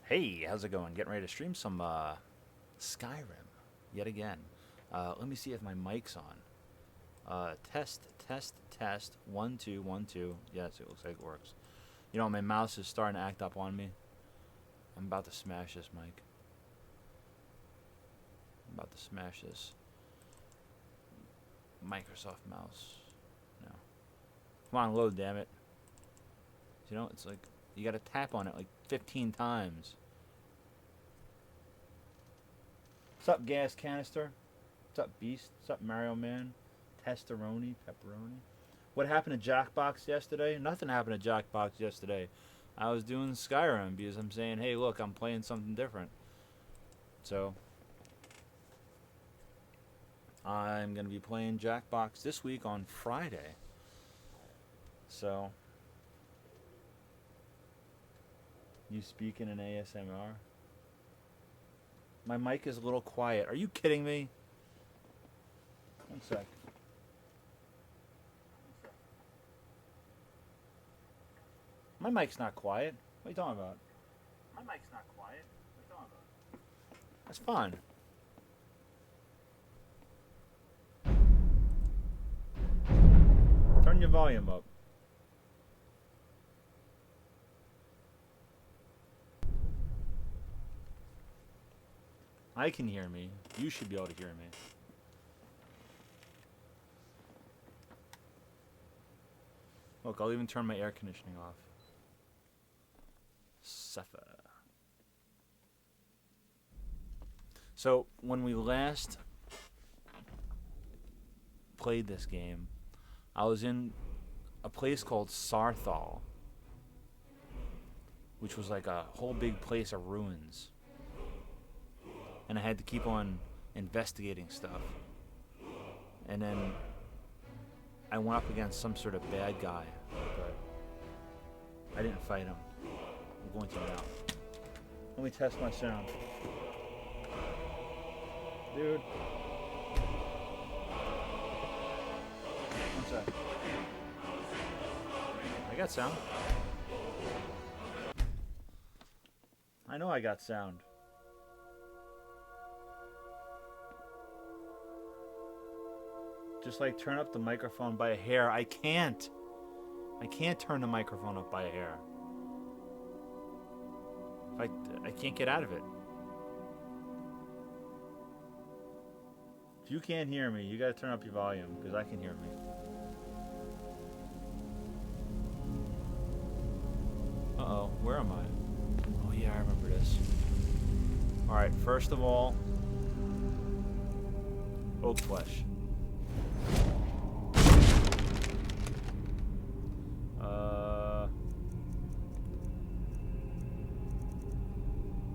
Hey, how's it going? Getting ready to stream some Skyrim yet again. Let me see if my mic's on. Test. 1, 2, 1, 2. Yes, it looks like it works. You know, my mouse is starting to act up on me. I'm about to smash this mic. I'm about to smash this Microsoft mouse. No. Come on, load, damn it. You know, it's like you gotta tap on it like 15 times. What's up, gas canister? What's up, beast? What's up, Mario Man? Testeroni, pepperoni. What happened to Jackbox yesterday? Nothing happened to Jackbox yesterday. I was doing Skyrim because I'm saying, hey, look, I'm playing something different. So I'm gonna be playing Jackbox this week on Friday. So you speaking in ASMR? My mic is a little quiet. Are you kidding me? One sec. My mic's not quiet. What are you talking about? My mic's not quiet. What are you talking about? That's fine. Turn your volume up. I can hear me. You should be able to hear me. Look, I'll even turn my air conditioning off. Suffer. So, when we last played this game, I was in a place called Sarthal, which was like a whole big place of ruins. And I had to keep on investigating stuff. And then I went up against some sort of bad guy, but I didn't fight him. I'm going to now. Let me test my sound. Dude. One sec. I got sound. I know I got sound. Just like turn up the microphone by a hair. I can't turn the microphone up by a hair. I can't get out of it. If you can't hear me, you gotta turn up your volume, because I can hear me. Uh-oh, where am I? Oh yeah, I remember this. Alright, first of all, oak flesh.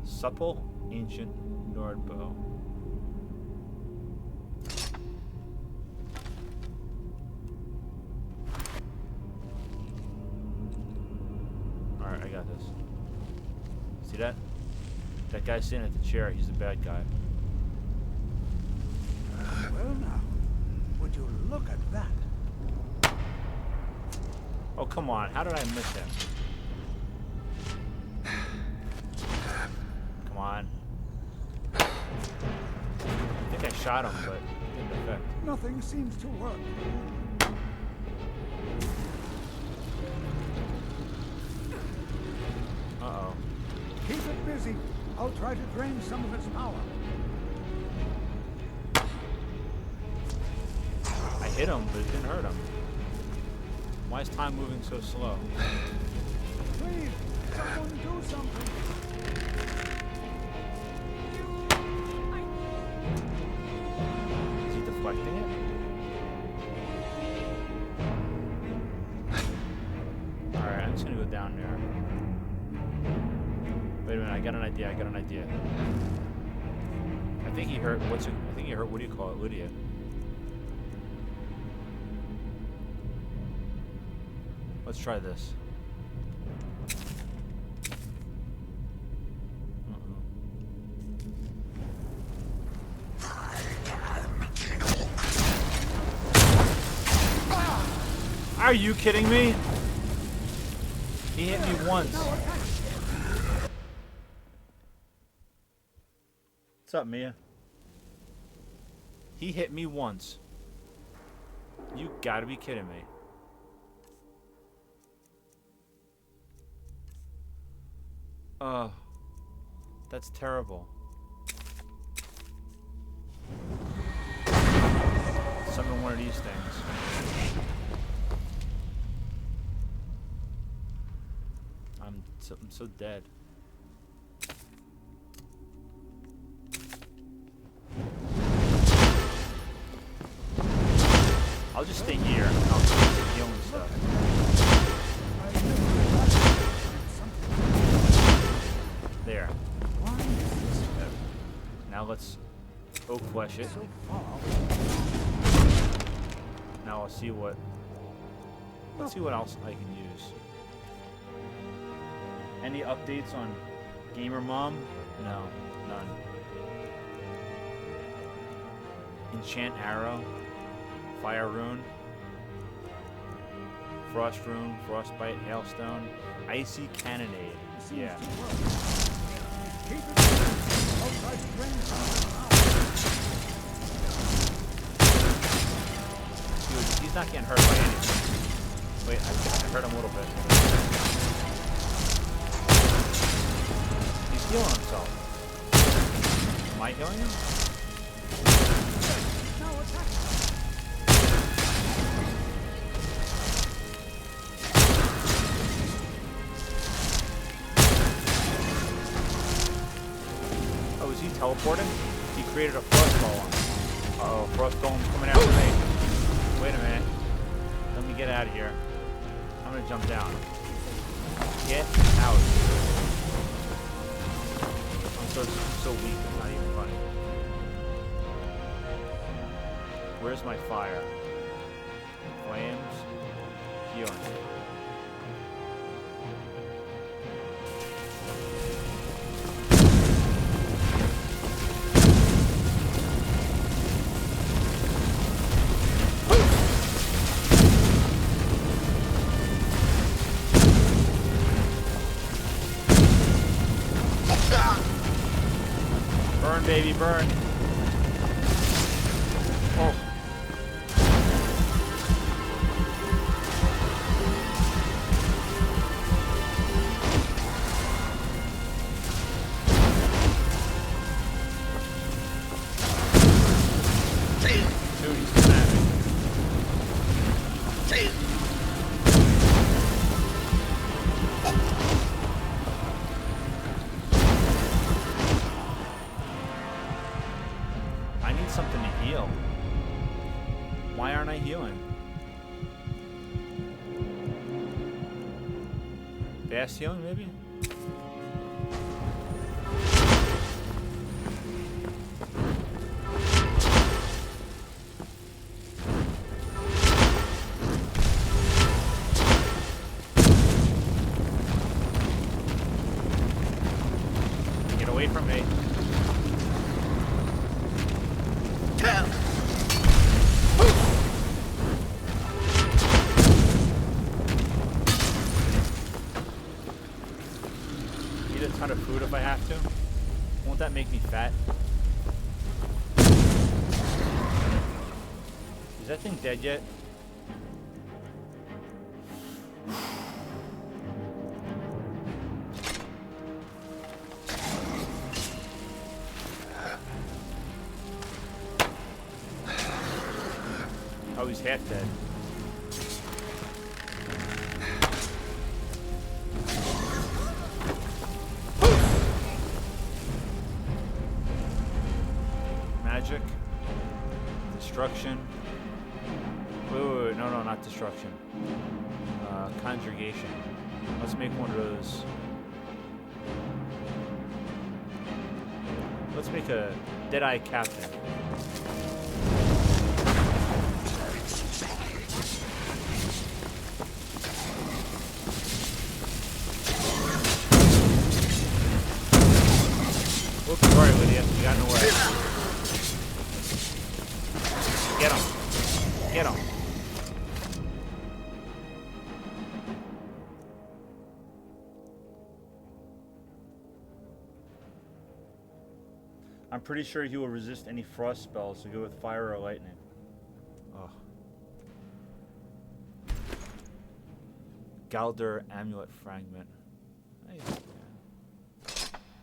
Supple, ancient Nord bow. Alright, I got this. See that? That guy sitting at the chair, he's the bad guy. Well now, would you look at that? Oh, come on. How did I miss him? Come on. I think I shot him, but it didn't affect. Nothing seems to work. Uh-oh. Keep it busy. I'll try to drain some of its power. I hit him, but it didn't hurt him. Why is time moving so slow? Please, someone do something. Is he deflecting it? Alright, I'm just gonna go down there. Wait a minute, I got an idea. I think he hurt, what do you call it, Lydia? Let's try this. Are you kidding me? He hit me once. What's up, Mia? He hit me once. You gotta be kidding me. That's terrible. Summon one of these things. I'm so dead. I'll just stay here and I'll keep healing stuff. There. Now let's oak flesh it. Now I'll see what. Let's see what else I can use. Any updates on Gamer Mom? No, none. Enchant Arrow, Fire Rune, Frost Rune, Frostbite, Hailstone, Icy Cannonade. Yeah. Dude, he's not getting hurt by anything. Wait, I hurt him a little bit. He's healing himself. Am I healing him? Oh, is he teleporting? He created a frost golem. Uh-oh, frost golem's coming after me. Wait a minute. Let me get out of here. I'm gonna jump down. Get out. I'm so weak, it's not even funny. Where's my fire? Flames. Healing. Burn, baby, burn. Oh. Dude, he's coming at me. I need something to heal. Why aren't I healing? Fast healing, maybe? Get away from me. Eat a ton of food if I have to. Won't that make me fat? Is that thing dead yet? Oh, he's half dead. Magic. Destruction. Wait, no, not destruction. Conjugation. Let's make one of those. Let's make a Deadeye Captain. Whoops, sorry, Lydia. You got in the way. Get him. Get him. I'm I'm pretty sure he will resist any frost spells, so go with fire or lightning. Oh. Galder Amulet Fragment. Hey, yeah.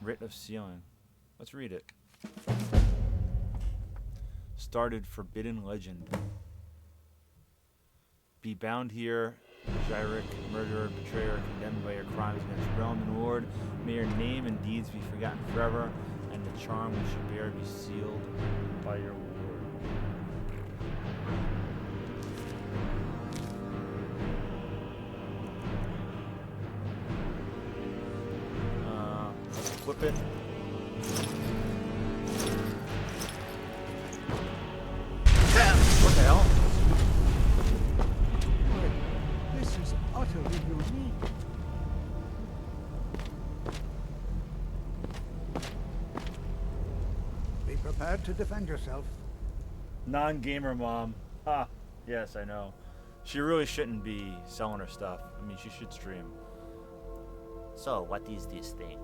Writ of Sealing. Let's read it. Started Forbidden Legend. Be bound here, Gyric, murderer, betrayer, condemned by your crimes against realm and lord. May your name and deeds be forgotten forever, and the charm which you bear be sealed by your ward. Equip it. What the hell? This is utterly unique. Be prepared to defend yourself. Non-gamer mom. Ha. Yes, I know. She really shouldn't be selling her stuff. I mean, she should stream. So, what is this thing?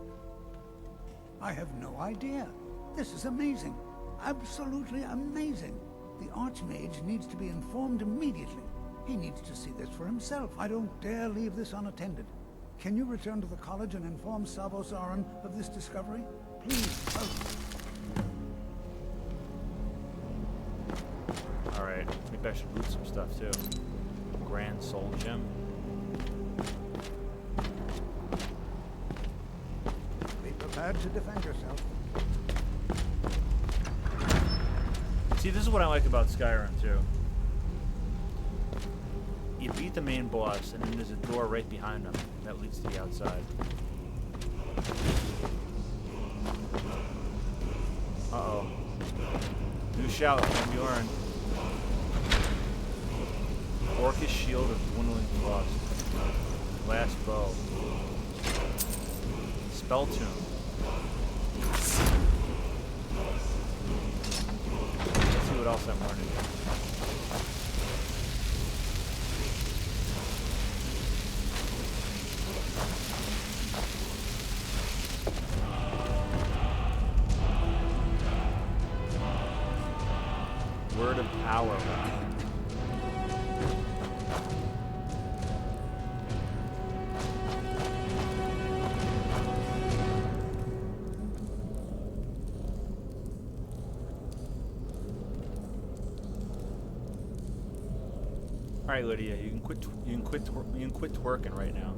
I have no idea. This is amazing. Absolutely amazing. The Archmage needs to be informed immediately. He needs to see this for himself. I don't dare leave this unattended. Can you return to the college and inform Savos Aran of this discovery? Please, help. Alright, maybe I should loot some stuff too. Grand Soul Gem. Be prepared to defend yourself. See, this is what I like about Skyrim too. You beat the main boss, and then there's a door right behind him that leads to the outside. Uh-oh. New shout from Bjorn. Orcish Shield of Dwindling Frost. Last Bow. Spell Tune. Let's see what else I'm learning. Word of Power. All right, Lydia, you can quit twerking right now.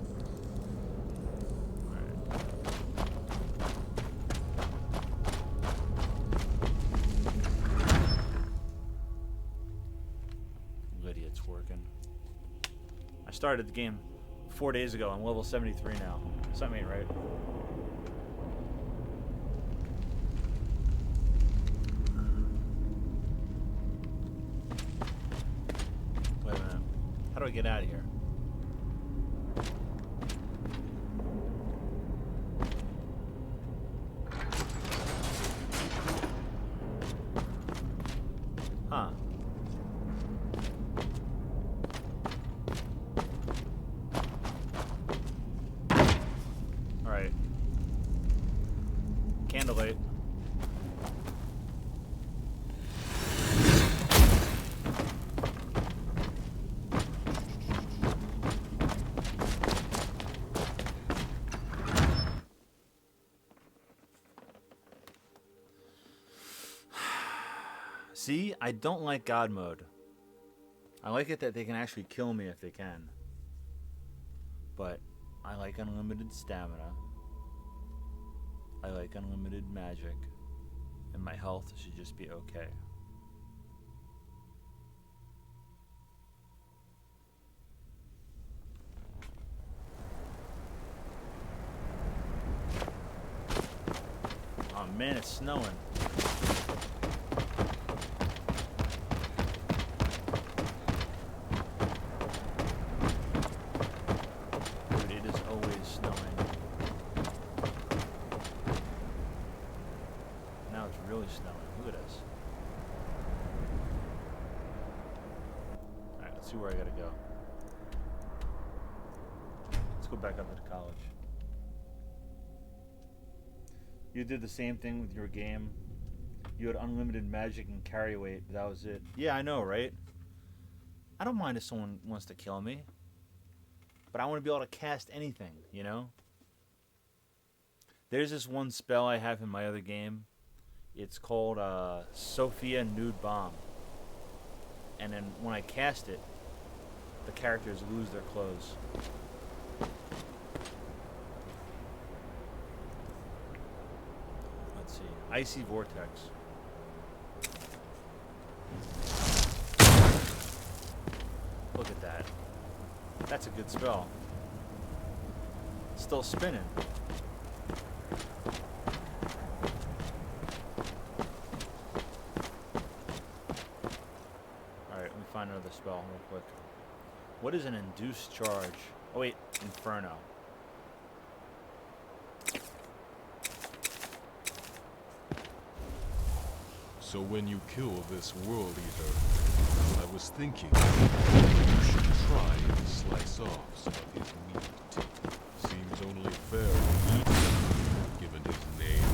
All right. Lydia twerking. I started the game 4 days ago. I'm level 73 now. Something ain't right. Wait a minute. How do I get out of here? Huh. Alright. Candlelight. See, I don't like God mode. I like it that they can actually kill me if they can. But I like unlimited stamina. I like unlimited magic. And my health should just be okay. Oh man, it's snowing. Where I gotta go. Let's go back up to college. You did the same thing with your game You had unlimited magic and carry weight, but that was it. Yeah, I know, right? I don't mind if someone wants to kill me. But I want to be able to cast anything, you know? There's this one spell I have in my other game. It's called Sophia Nude Bomb. And then when I cast it, the characters lose their clothes. Let's see. Icy Vortex. Look at that. That's a good spell. Still spinning. Alright, let me find another spell real quick. What is an induced charge? Oh wait, Inferno. So when you kill this world eater, I was thinking you should try and slice off some of his meat. Seems only fair to eat him, given his name.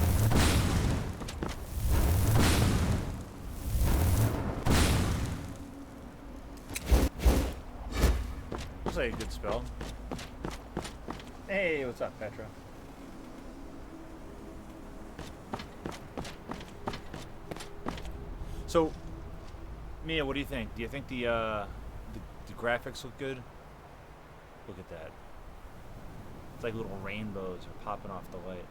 Looks like a good spell. Hey, what's up, Petra? So, Mia, what do you think? Do you think the graphics look good? Look at that. It's like little rainbows are popping off the light.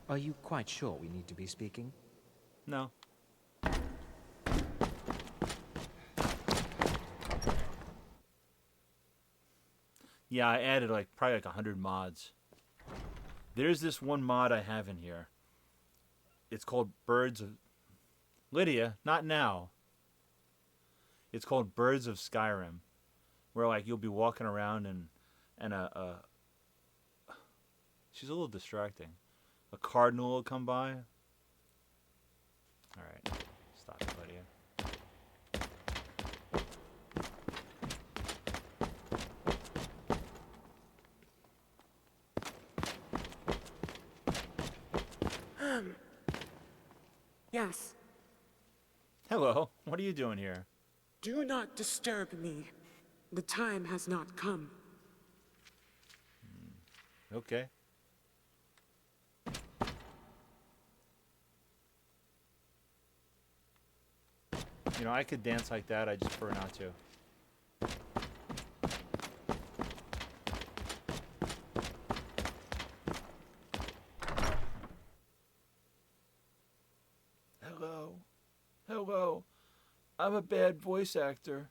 Are you quite sure we need to be speaking? No. Yeah, I added probably 100 mods. There's this one mod I have in here. It's called Birds of... Lydia, not now. It's called Birds of Skyrim. Where you'll be walking around and she's a little distracting. A cardinal will come by. Alright. Stop it, Lydia. Yes. Hello. What are you doing here? Do not disturb me. The time has not come. Okay. You know, I could dance like that. I just prefer not to. Hello. Hello. I'm a bad voice actor.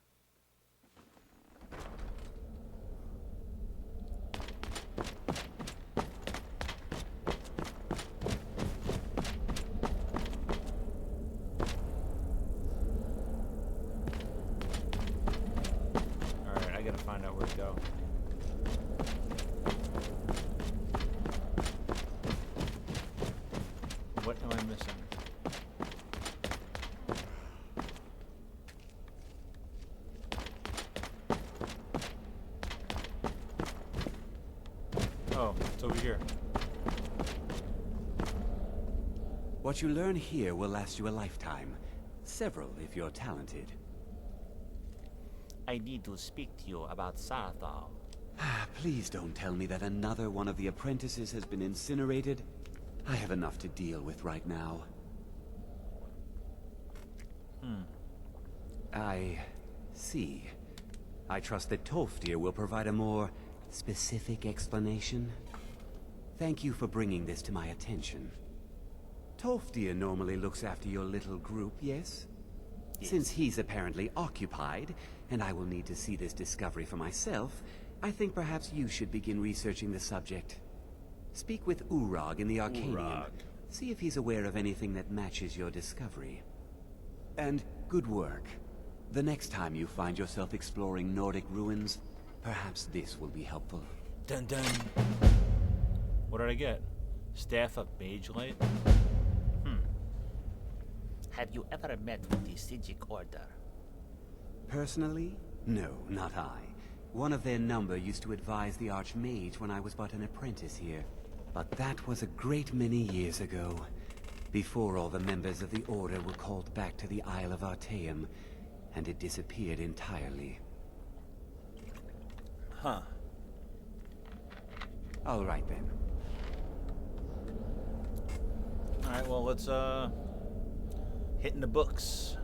Alright, I gotta find out where to go. What am I missing? Oh, it's over here. What you learn here will last you a lifetime. Several, if you're talented. I need to speak to you about Sarathal. Please don't tell me that another one of the apprentices has been incinerated. I have enough to deal with right now. I see. I trust that Tolfdir will provide a more specific explanation. Thank you for bringing this to my attention. Tolfdir normally looks after your little group, yes? Since he's apparently occupied, and I will need to see this discovery for myself, I think perhaps you should begin researching the subject. Speak with Urag in the Arcanium. See if he's aware of anything that matches your discovery. And good work. The next time you find yourself exploring Nordic ruins, perhaps this will be helpful. Dun dun. What did I get? Staff of Mage Light? Have you ever met with the Sijic Order? Personally? No, not I. One of their number used to advise the Archmage when I was but an apprentice here. But that was a great many years ago, before all the members of the Order were called back to the Isle of Artaeum, and it disappeared entirely. Huh. All right then. Alright, well, let's, hit in the books.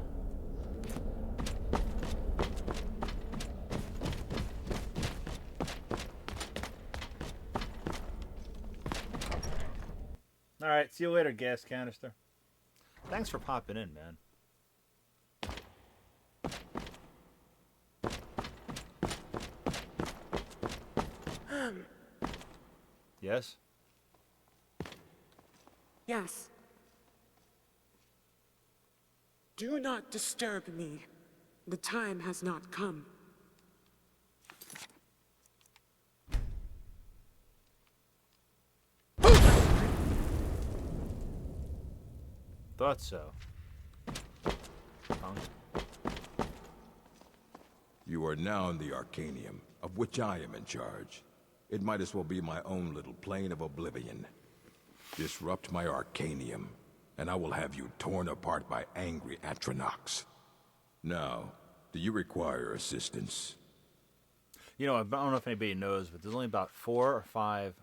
Alright, see you later, gas canister. Thanks for popping in, man. Yes? Yes. Do not disturb me. The time has not come. Thought so. Punk. You are now in the Arcanium, of which I am in charge. It might as well be my own little plane of oblivion. Disrupt my Arcanium, and I will have you torn apart by angry Atronachs. Now, do you require assistance? You know, I don't know if anybody knows, but there's only about 4 or 5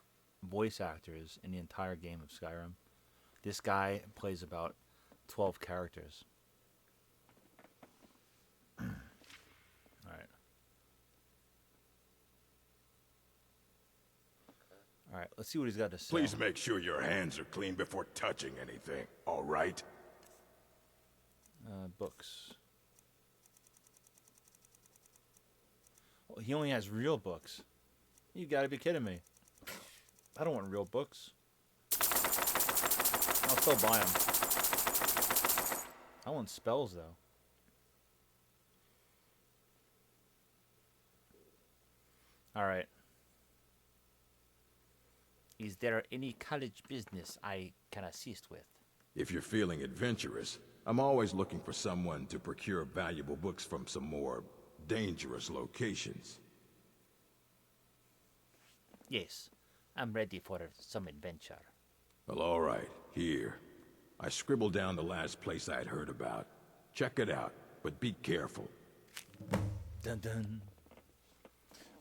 voice actors in the entire game of Skyrim. This guy plays about 12 characters. Alright. Alright, let's see what he's got to say. Please make sure your hands are clean before touching anything, all right? Books. Well, he only has real books. You gotta be kidding me. I don't want real books. I'll still buy them. I want spells, though. Alright. Is there any college business I can assist with? If you're feeling adventurous, I'm always looking for someone to procure valuable books from some more dangerous locations. Yes, I'm ready for some adventure. Well, all right. Here. I scribbled down the last place I'd heard about. Check it out, but be careful. Dun dun.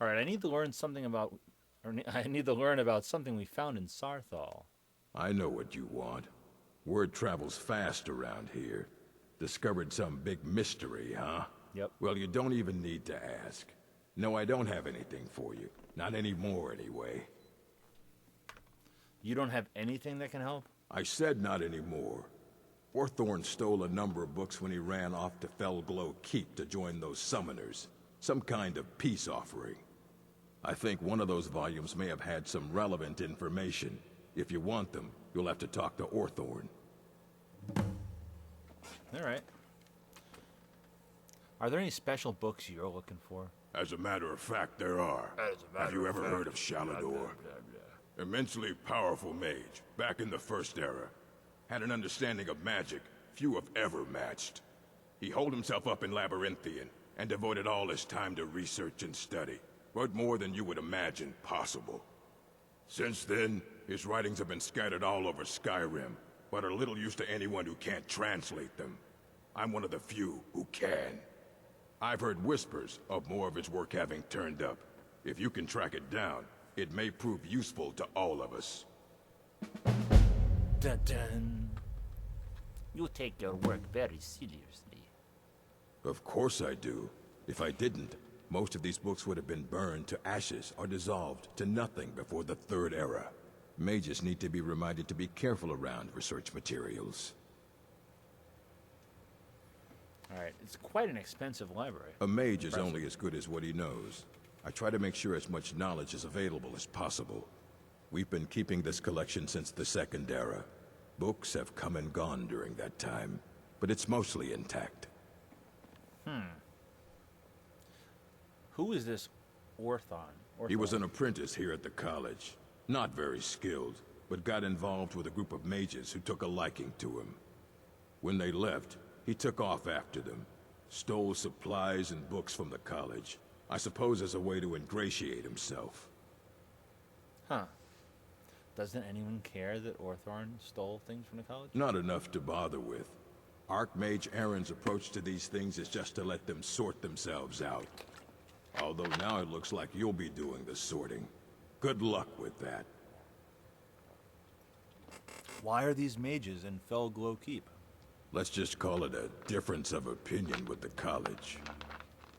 All right, I need to learn something about, I need to learn about something we found in Sarthal. I know what you want. Word travels fast around here. Discovered some big mystery, huh? Yep. Well, you don't even need to ask. No, I don't have anything for you. Not anymore, anyway. You don't have anything that can help? I said not anymore. Orthorn stole a number of books when he ran off to Felglow Keep to join those summoners. Some kind of peace offering. I think one of those volumes may have had some relevant information. If you want them, you'll have to talk to Orthorn. All right. Are there any special books you're looking for? As a matter of fact, there are. Have you ever heard of Shalador? Immensely powerful mage, back in the First Era. Had an understanding of magic few have ever matched. He holed himself up in Labyrinthian, and devoted all his time to research and study, but more than you would imagine possible. Since then, his writings have been scattered all over Skyrim, but are little use to anyone who can't translate them. I'm one of the few who can. I've heard whispers of more of his work having turned up. If you can track it down, it may prove useful to all of us. Dun dun. You take your work very seriously. Of course I do. If I didn't, most of these books would have been burned to ashes or dissolved to nothing before the Third Era. Mages need to be reminded to be careful around research materials. Alright, it's quite an expensive library. A mage is only as good as what he knows. I try to make sure as much knowledge is available as possible. We've been keeping this collection since the Second Era. Books have come and gone during that time, but it's mostly intact. Who is this Orthon? He was an apprentice here at the college. Not very skilled, but got involved with a group of mages who took a liking to him. When they left, he took off after them. Stole supplies and books from the college. I suppose as a way to ingratiate himself. Huh. Doesn't anyone care that Orthorn stole things from the college? Not enough to bother with. Archmage Aaron's approach to these things is just to let them sort themselves out. Although now it looks like you'll be doing the sorting. Good luck with that. Why are these mages in Felglow Keep? Let's just call it a difference of opinion with the college.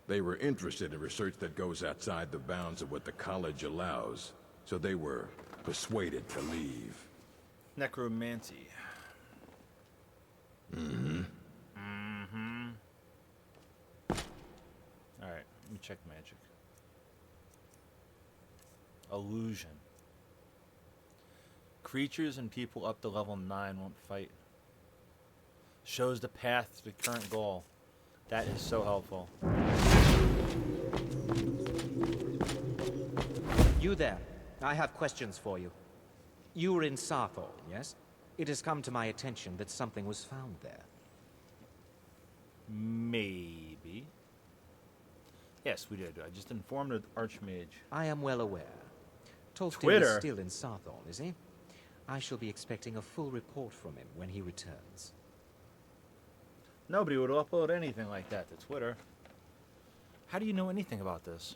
They were interested in research that goes outside the bounds of what the college allows, so they were persuaded to leave. Necromancy. Mm-hmm. Alright, let me check magic. Illusion. Creatures and people up to level 9 won't fight. Shows the path to the current goal. That is so helpful. You there. I have questions for you. You were in Sarthorn, yes? It has come to my attention that something was found there. Maybe. Yes, we did. I just informed the Archmage. I am well aware. Tolfdir Twitter. is still in Sarthorn, is he? I shall be expecting a full report from him when he returns. Nobody would upload anything like that to Twitter. How do you know anything about this?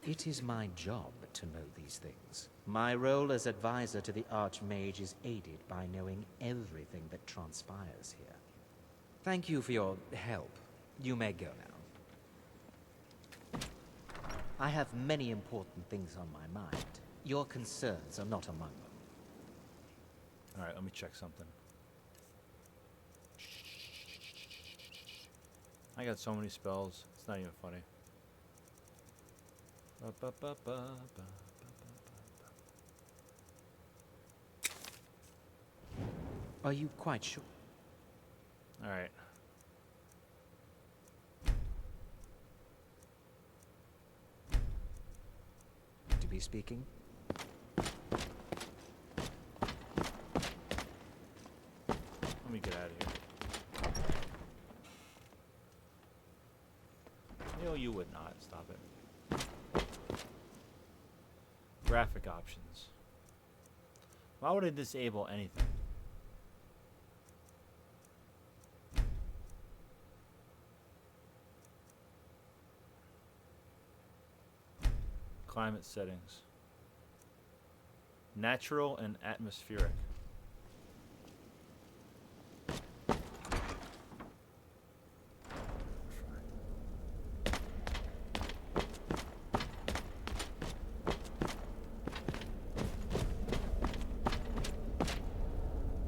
It is my job to know these things. My role as advisor to the Archmage is aided by knowing everything that transpires here. Thank you for your help. You may go now. I have many important things on my mind. Your concerns are not among them. Alright, let me check something. I got so many spells, it's not even funny. Are you quite sure? Alright. To be speaking? Let me get out of here. No, you would not. Stop it. Graphic options. Why would I disable anything? Climate settings. Natural and atmospheric.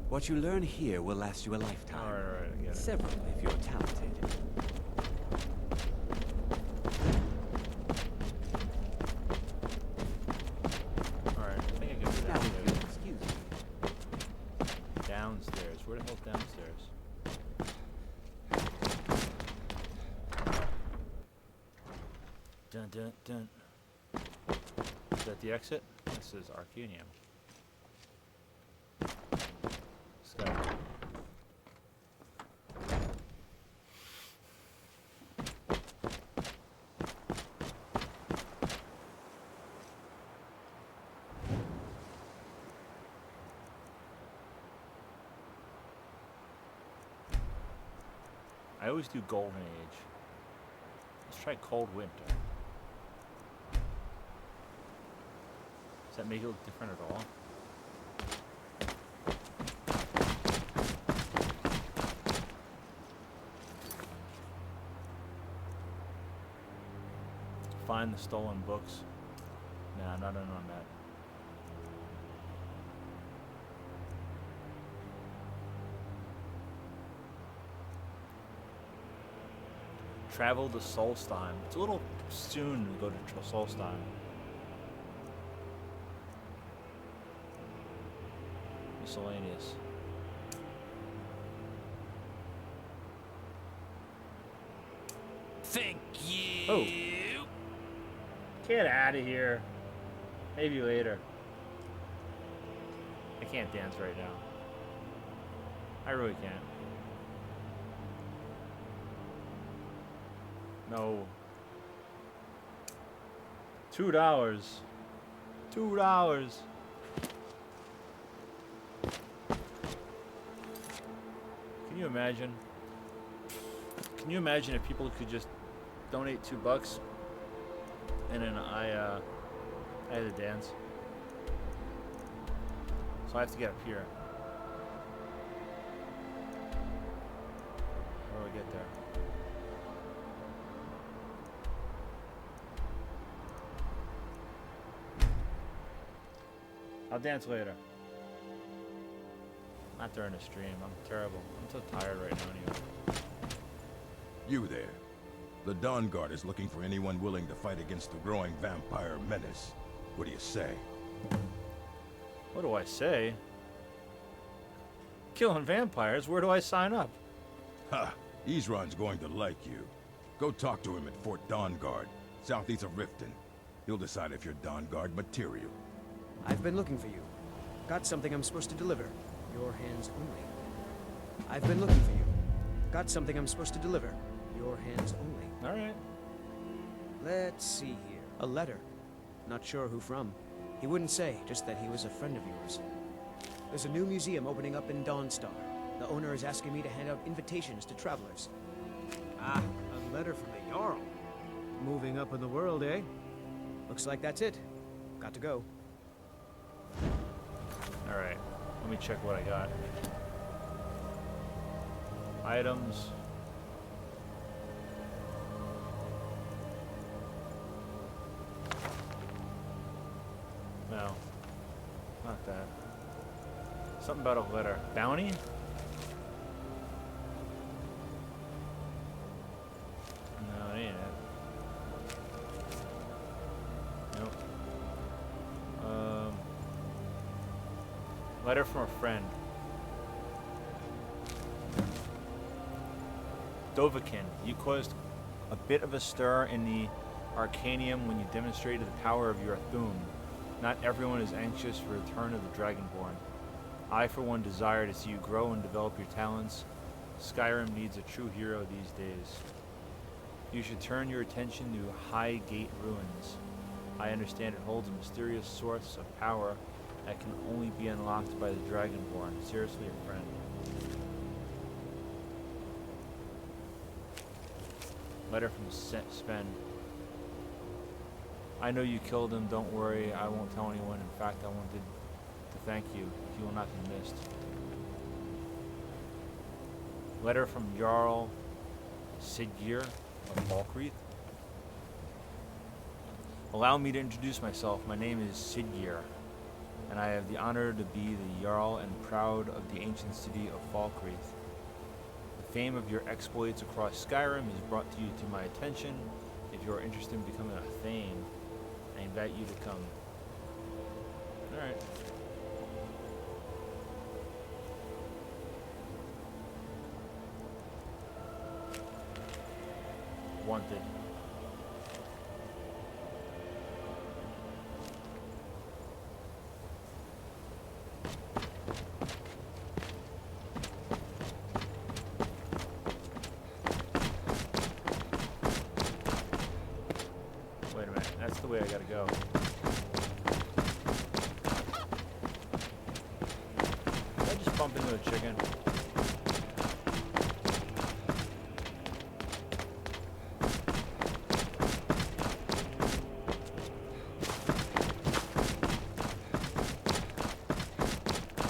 What you learn here will last you a lifetime. Alright, I get it. Several if you're talented. Alright, I think I can do Now, that if too. you'll excuse me. Downstairs. Where the hell's downstairs? Dun dun dun. Is that the exit? This is Arcanium. Skyrim. I always do Golden Age. Let's try Cold Winter. Does that make it look different at all? Find the stolen books. Nah, not in on that. Travel to Solstheim. It's a little soon to go to Solstheim. Miscellaneous. Thank you. Oh. Get out of here. Maybe later. I can't dance right now. I really can't. No. $2. $2. Can you imagine? Can you imagine if people could just donate $2 and then I had to dance? So I have to get up here. How do I get there? I'll dance later. Not during the stream. I'm terrible. I'm so tired right now anyway. You there. The Dawn Guard is looking for anyone willing to fight against the growing vampire menace. What do you say? What do I say? Killing vampires? Where do I sign up? Ha! Ezron's going to like you. Go talk to him at Fort Dawn Guard, southeast of Riften. He'll decide if you're Dawn Guard material. I've been looking for you. Got something I'm supposed to deliver. Your hands only. I've been looking for you. Got something I'm supposed to deliver. Your hands only. Alright. Let's see here. A letter. Not sure who from. He wouldn't say, just that he was a friend of yours. There's a new museum opening up in Dawnstar. The owner is asking me to hand out invitations to travelers. Ah, a letter from the Jarl. Moving up in the world, eh? Looks like that's it. Got to go. Alright. Let me check what I got. Items. No. Not that. Something about a letter. Bounty? No, it ain't it. Nope. Letter from a friend. Dovahkiin, you caused a bit of a stir in the Arcanium when you demonstrated the power of your Thum. Not everyone is anxious for the return of the Dragonborn. I, for one, desire to see you grow and develop your talents. Skyrim needs a true hero these days. You should turn your attention to High Gate Ruins. I understand it holds a mysterious source of power that can only be unlocked by the Dragonborn. Seriously, a friend. Letter from Sven. I know you killed him. Don't worry. I won't tell anyone. In fact, I wanted to thank you. You will not be missed. Letter from Jarl Siggeir of Falkreath. Allow me to introduce myself. My name is Siggeir, and I have the honor to be the Jarl and proud of the ancient city of Falkreath. The fame of your exploits across Skyrim is brought to you to my attention. If you are interested in becoming a Thane, I invite you to come. Alright. Wanted. Wait a minute, that's the way I gotta go. Did I just bump into a chicken?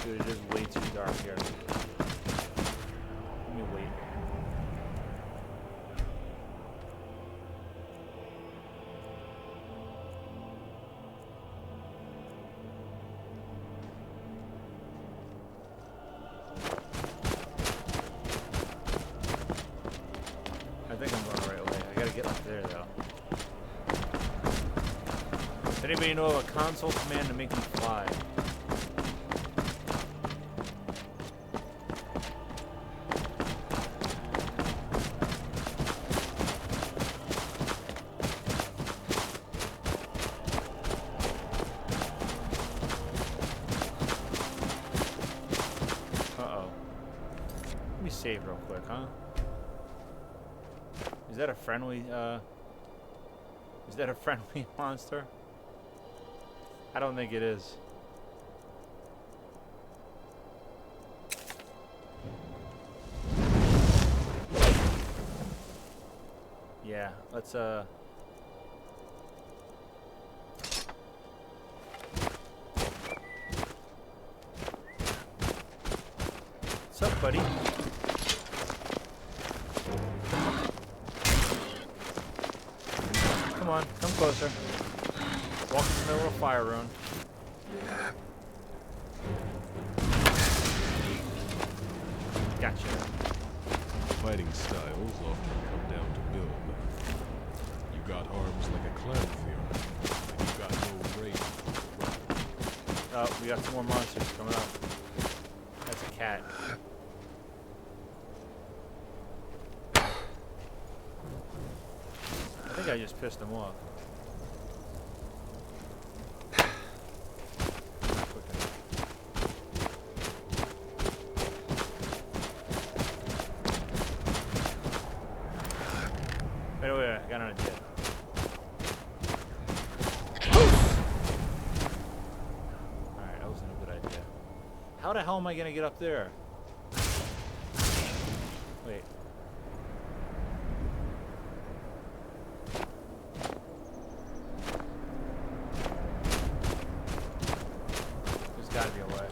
Dude, it is way too dark here. Let me wait. I think I'm going the right way. I gotta get up there though. Does anybody know of a console command to make me fly? Uh-oh. Let me save real quick, huh? Is that a friendly, monster? I don't think it is. Yeah, let's, What's up, buddy? Come on, come closer. Walk in the little fire rune. Gotcha. Fighting styles often come down to build. You got arms like a clan theory, and you got no range. Oh, we got some more monsters coming up. That's a cat. I think I just pissed him off. Wait, I got an idea. Alright, that wasn't a good idea. How the hell am I gonna get up there? Wait. There's gotta be a way.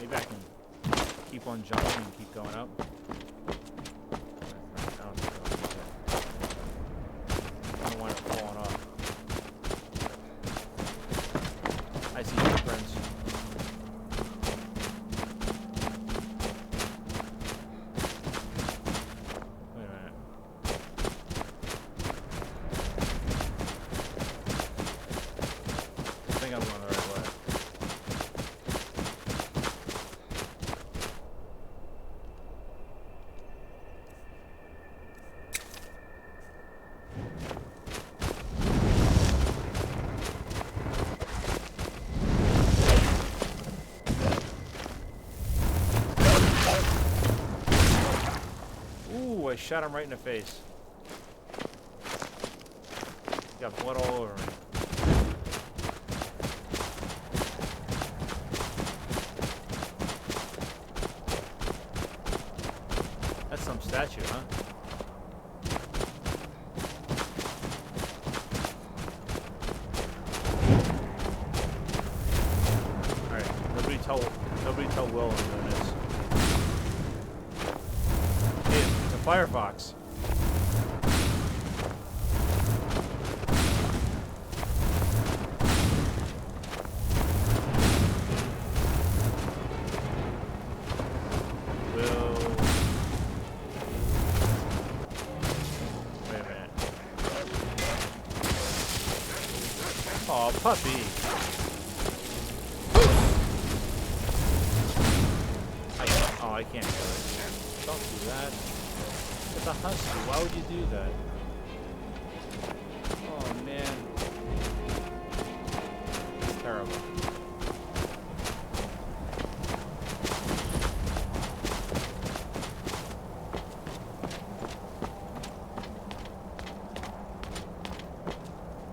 Maybe I can keep on jumping and keep going up. I don't want it falling off. I see footprints. Wait a minute. I think I'm going the right way. Ooh, I shot him right in the face. Got blood all over me. That's some statue, huh? Alright, nobody tell Will I'm doing this. Hey, it's a firefox. Will. Wait a minute. Aw, puppy. I can't do it. Don't do that. It's a husky. Why would you do that? Oh, man. It's terrible.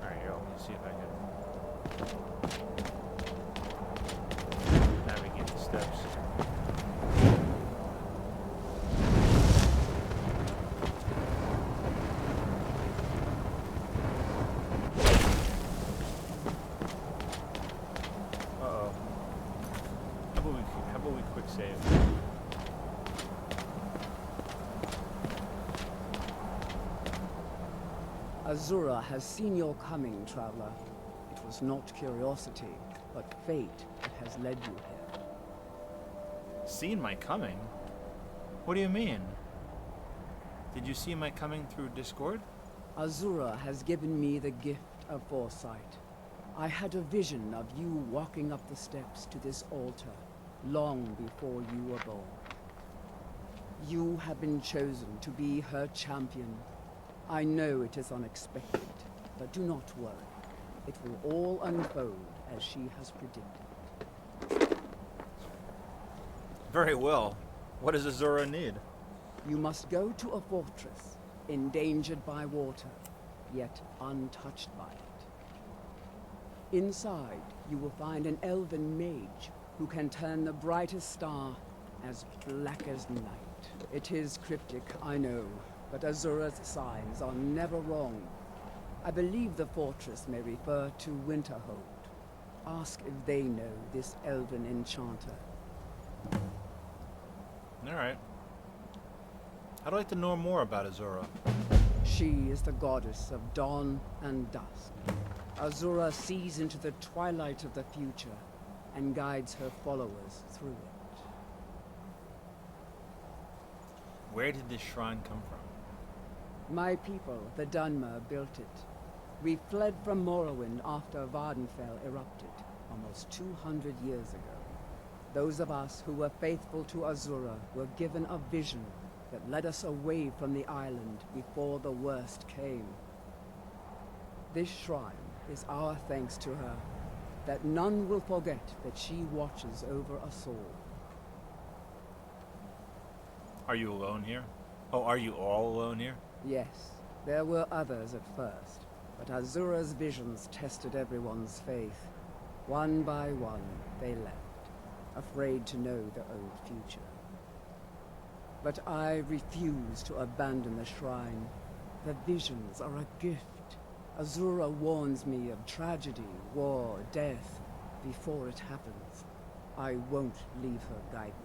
Alright, here, let me see if I can navigate the steps. How about we quick save? Azura has seen your coming, traveler. It was not curiosity, but fate that has led you here. Seen my coming? What do you mean? Did you see my coming through Discord? Azura has given me the gift of foresight. I had a vision of you walking up the steps to this altar, long before you were born. You have been chosen to be her champion. I know it is unexpected, but do not worry. It will all unfold as she has predicted. Very well. What does Azura need? You must go to a fortress, endangered by water, yet untouched by it. Inside, you will find an elven mage who can turn the brightest star as black as night. It is cryptic, I know, but Azura's signs are never wrong. I believe the fortress may refer to Winterhold. Ask if they know this elven enchanter. Alright. I'd like to know more about Azura. She is the goddess of dawn and dusk. Azura sees into the twilight of the future and guides her followers through it. Where did this shrine come from? My people, the Dunmer, built it. We fled from Morrowind after Vardenfell erupted, almost 200 years ago. Those of us who were faithful to Azura were given a vision that led us away from the island before the worst came. This shrine is our thanks to her, that none will forget that she watches over us all. Are you alone here? Oh, are you all alone here? Yes, there were others at first, but Azura's visions tested everyone's faith. One by one, they left, afraid to know the old future. But I refuse to abandon the shrine. The visions are a gift. Azura warns me of tragedy, war, death, before it happens. I won't leave her guidance.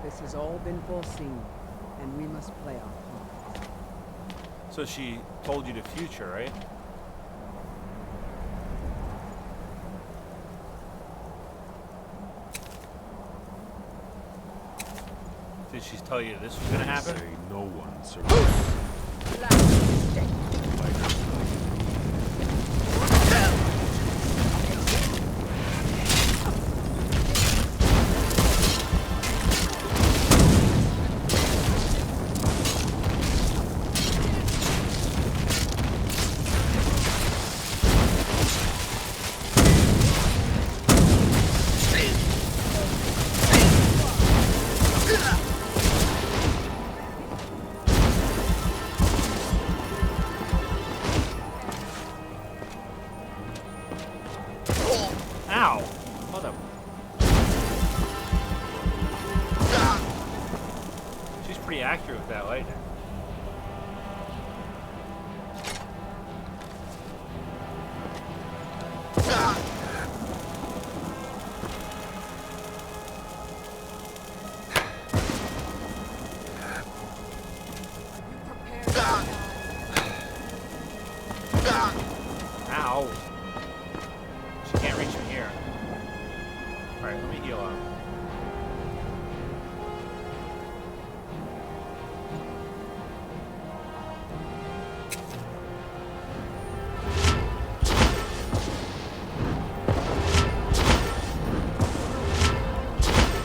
This has all been foreseen, and we must play our part. So she told you the future, right? Did she tell you this was gonna happen? Say no one survives. Ow! Hold up. She's pretty accurate with that lightning. Ow! She can't reach me here. Alright, let me heal up.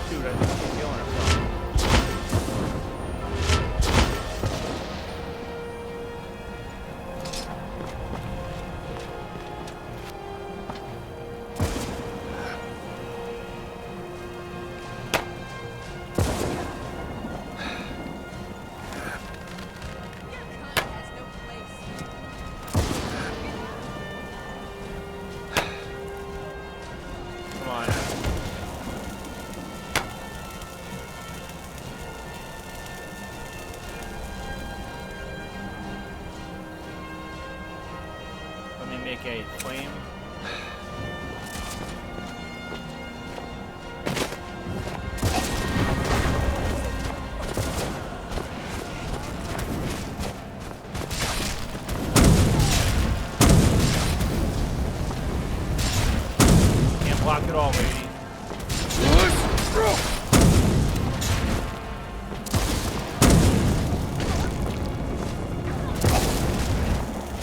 Dude, I think she's healing herself. Come on. Let me make a flame. Can't block it all, lady.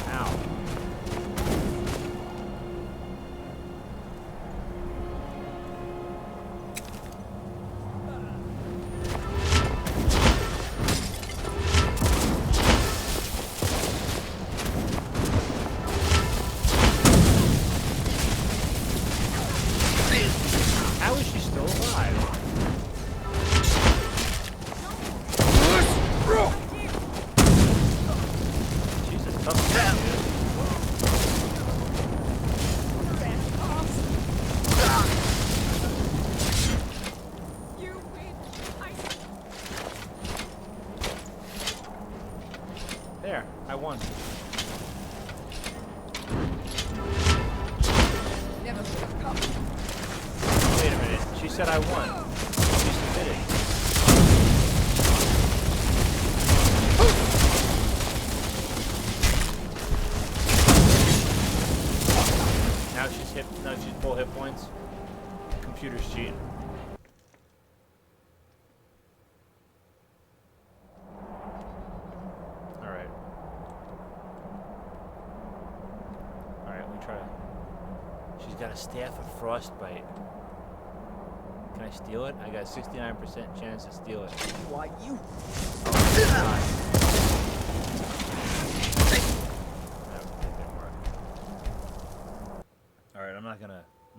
Ow. said I won. You submitted. Now she's full hit points. Computer's cheating. Alright. Alright, we try. She's got a staff of frostbite. Can I steal it? I got a 69% chance to steal it. Why, you... Alright, I'm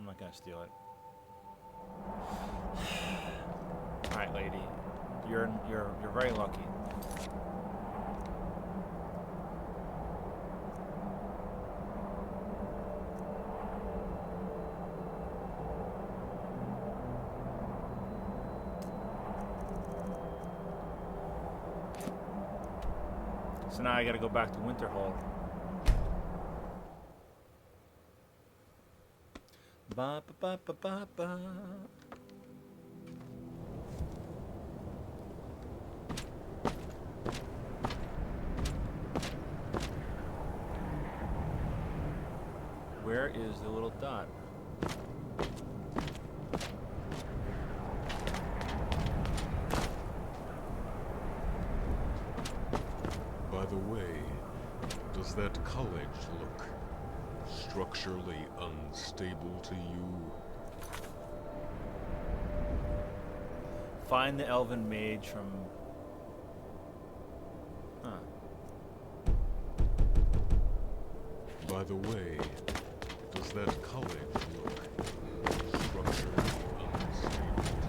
not gonna steal it. Alright, lady. You're very lucky. So now I gotta go back to Winterhold. Ba ba ba ba ba. Where is the little dot? By the way, does that college look structurally unstable to you? Find the elven mage from... Huh. By the way, does that college look structurally unstable to you?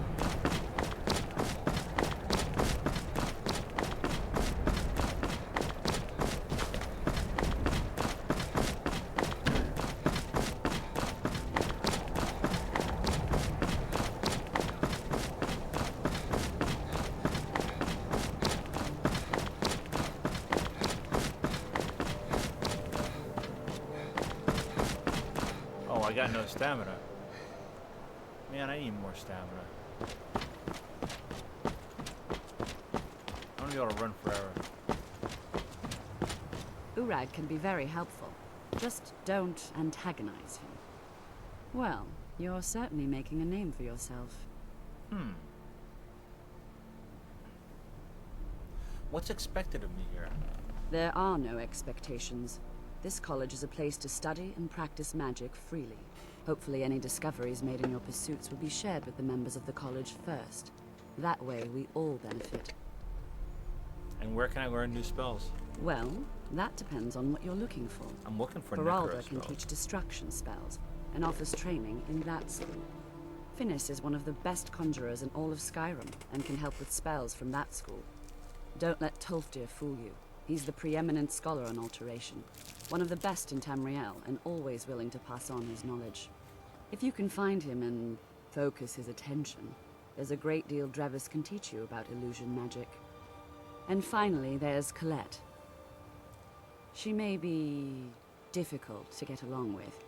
I got no stamina. Man, I need more stamina. I want to be able to run forever. Urag can be very helpful. Just don't antagonize him. Well, you're certainly making a name for yourself. What's expected of me here? There are no expectations. This college is a place to study and practice magic freely. Hopefully any discoveries made in your pursuits will be shared with the members of the college first. That way we all benefit. And where can I learn new spells? Well, that depends on what you're looking for. I'm looking for Geralda necro can spells. teach destruction spells and offers training in that school. Finnis is one of the best conjurers in all of Skyrim and can help with spells from that school. Don't let Tolfdir fool you. He's the preeminent scholar on alteration, one of the best in Tamriel, and always willing to pass on his knowledge. If you can find him and focus his attention, there's a great deal Drevis can teach you about illusion magic. And finally, there's Colette. She may be difficult to get along with.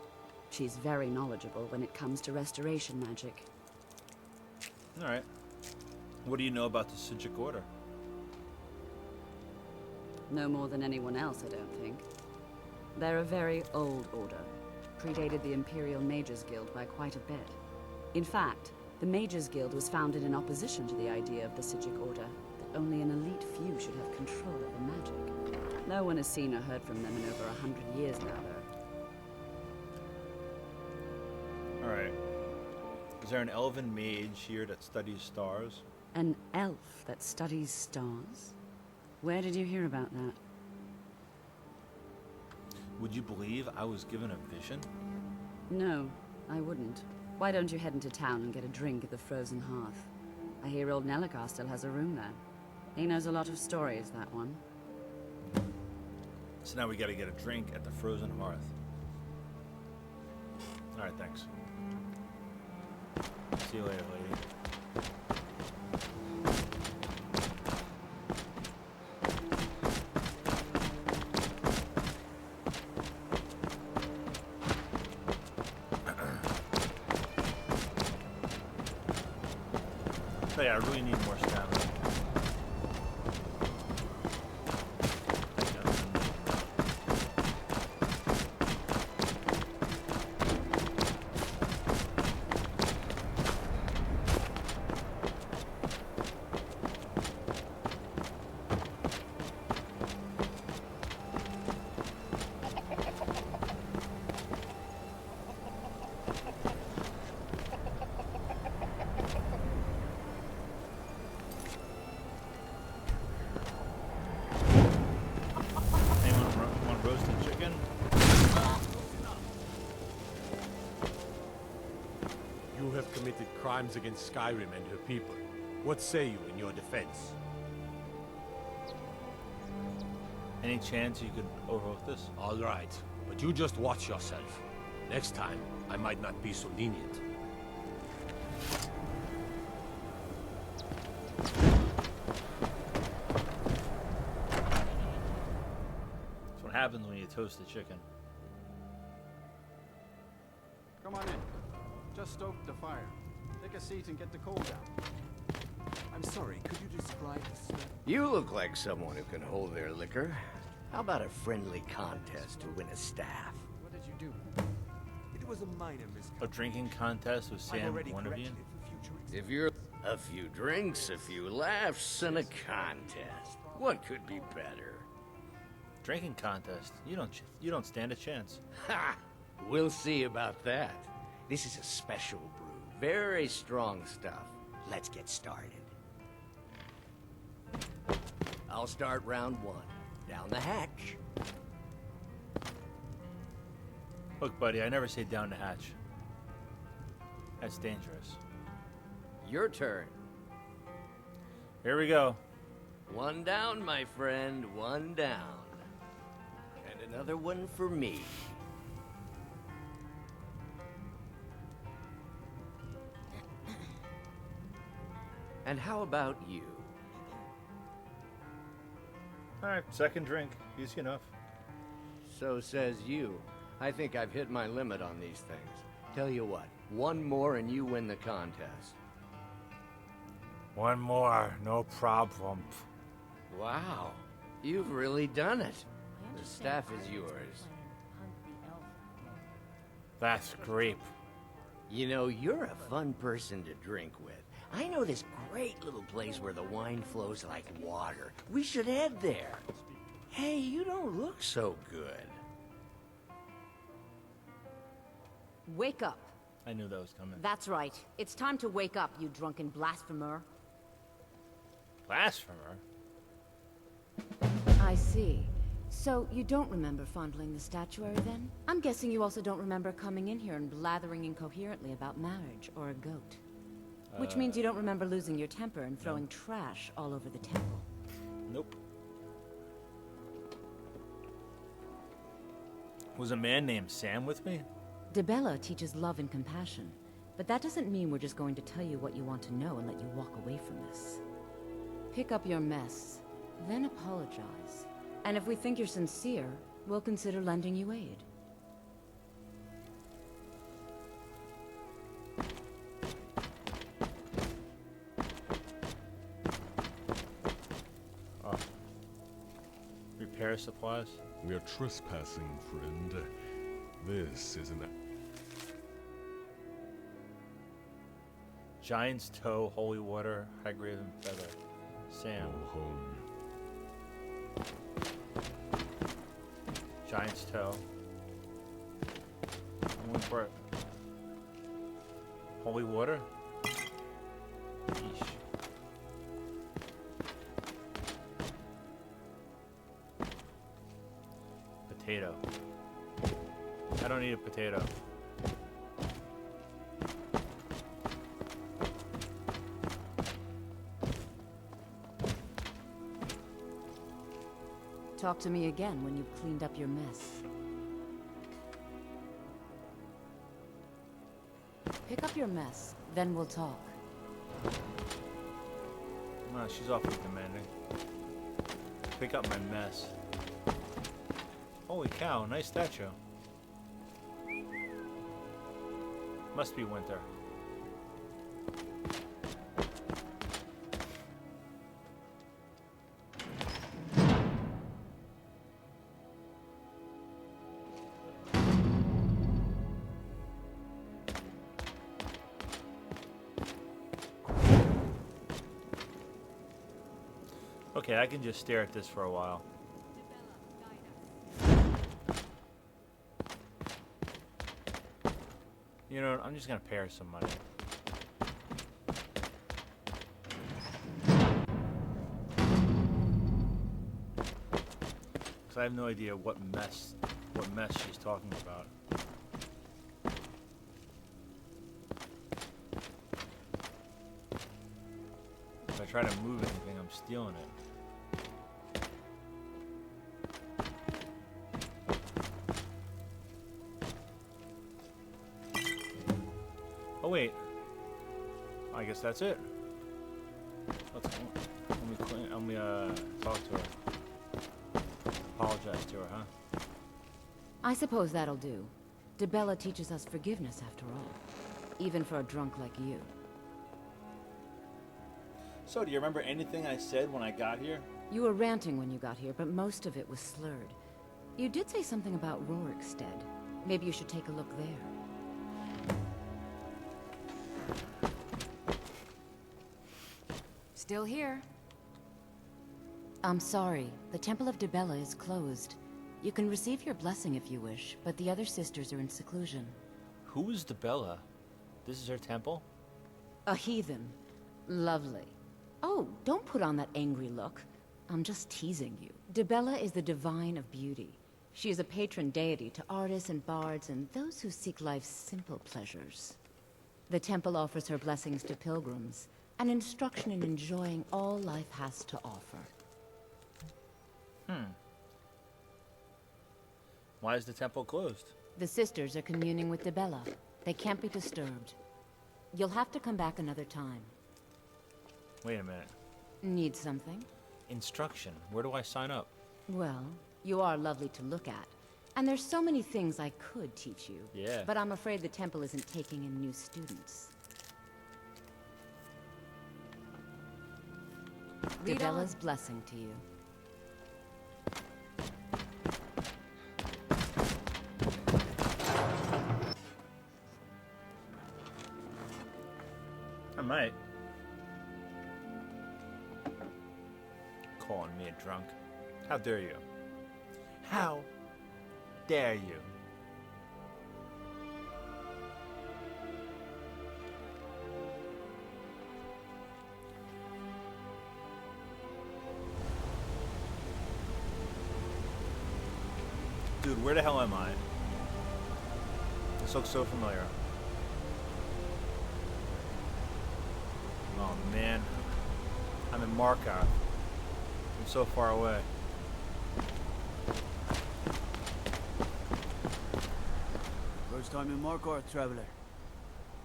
She's very knowledgeable when it comes to restoration magic. Alright. What do you know about the Sijic Order? No more than anyone else, I don't think. They're a very old order. Predated the Imperial Mages Guild by quite a bit. In fact, the Mages Guild was founded in opposition to the idea of the Sijic Order, that only an elite few should have control over magic. No one has seen or heard from them in over 100 years now, though. Alright. Is there an elven mage here that studies stars? An elf that studies stars? Where did you hear about that? Would you believe I was given a vision? No, I wouldn't. Why don't you head into town and get a drink at the Frozen Hearth? I hear old Nelagar still has a room there. He knows a lot of stories, that one. So now we gotta get a drink at the Frozen Hearth. Alright, thanks. See you later, lady. tell you, I really need more stamina. You have committed crimes against Skyrim and her people. What say you in your defense? Any chance you could overlook this? All right, but you just watch yourself. Next time, I might not be so lenient. That's what happens when you toast the chicken. Come on in. Just stoke the fire. Take a seat and get the coal down. I'm sorry, could you describe the smell? You look like someone who can hold their liquor. How about a friendly contest to win a staff? What did you do? It was a minor miscommunication. A drinking contest with Sam, one of you? If you're a few drinks, a few laughs, and a contest, what could be better? Drinking contest? You don't stand a chance. Ha! We'll see about that. This is a special brew, very strong stuff. Let's get started. I'll start round one. Down the hatch. Look, buddy, I never say down the hatch. That's dangerous. Your turn. Here we go. One down, my friend, one down. And another one for me. And how about you? Alright, second drink. Easy enough. So says you. I think I've hit my limit on these things. Tell you what, one more and you win the contest. One more, no problem. Wow, you've really done it. The staff is yours. That's great. You know, you're a fun person to drink with. I know this great little place where the wine flows like water. We should head there. Hey, you don't look so good. Wake up. I knew that was coming. That's right. It's time to wake up, you drunken blasphemer. Blasphemer? I see. So, you don't remember fondling the statuary, then? I'm guessing you also don't remember coming in here and blathering incoherently about marriage or a goat. Which means you don't remember losing your temper and throwing trash all over the temple. Nope. Was a man named Sam with me? DeBella teaches love and compassion, but that doesn't mean we're just going to tell you what you want to know and let you walk away from this. Pick up your mess, then apologize. And if we think you're sincere, we'll consider lending you aid. Oh. Repair supplies? We are trespassing, friend. This is an... Giant's Toe, Holy Water, High Graven Feather. Sam. Go home. Giant's Toe. I'm looking for it. Holy Water? Yeesh. Potato. I don't need a potato. Talk to me again when you've cleaned up your mess. Pick up your mess, then we'll talk. No, she's awfully demanding. Pick up my mess. Holy cow, nice statue. Must be winter. Okay, I can just stare at this for a while. You know what? I'm just gonna pay her some money. Cause I have no idea what mess she's talking about. If I try to move anything, I'm stealing it. Oh wait, I guess that's it. Let me talk to her. Apologize to her, huh? I suppose that'll do. DeBella teaches us forgiveness after all. Even for a drunk like you. So, do you remember anything I said when I got here? You were ranting when you got here, but most of it was slurred. You did say something about Rorikstead. Maybe you should take a look there. Still here. I'm sorry. The Temple of DeBella is closed. You can receive your blessing if you wish, but the other sisters are in seclusion. Who is DeBella? This is her temple? A heathen. Lovely. Oh, don't put on that angry look. I'm just teasing you. DeBella is the divine of beauty. She is a patron deity to artists and bards and those who seek life's simple pleasures. The temple offers her blessings to pilgrims, and instruction in enjoying all life has to offer. Why is the temple closed? The sisters are communing with DeBella. They can't be disturbed. You'll have to come back another time. Wait a minute. Need something? Instruction. Where do I sign up? Well, you are lovely to look at. And there's so many things I could teach you. Yeah. But I'm afraid the temple isn't taking in new students. DeBella's blessing to you. I might. Calling me a drunk. How dare you? How dare you? Dude, where the hell am I? This looks so familiar. Oh man, I'm in Markarth. I'm so far away. First time in Markarth, traveler.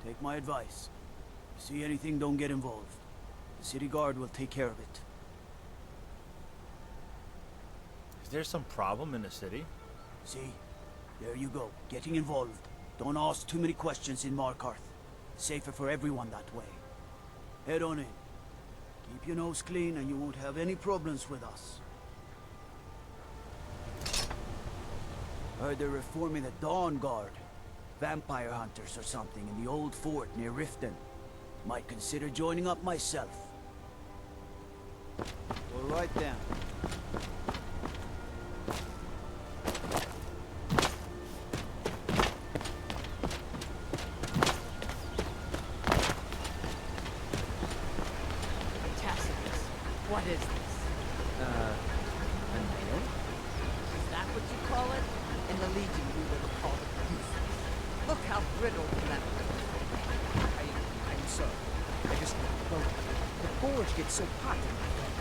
Take my advice. If you see anything, don't get involved. The city guard will take care of it. Is there some problem in the city? See? There you go, getting involved. Don't ask too many questions in Markarth. Safer for everyone that way. Head on in. Keep your nose clean and you won't have any problems with us. Heard they're reforming the Dawn Guard. Vampire hunters or something in the old fort near Riften. Might consider joining up myself. Go right down. What is this? A nail? Is that what you call it? In the Legion, we would have called it useless. Look how brittle the metal is. I'm sorry. I just... Well, the forge gets so hot in my head.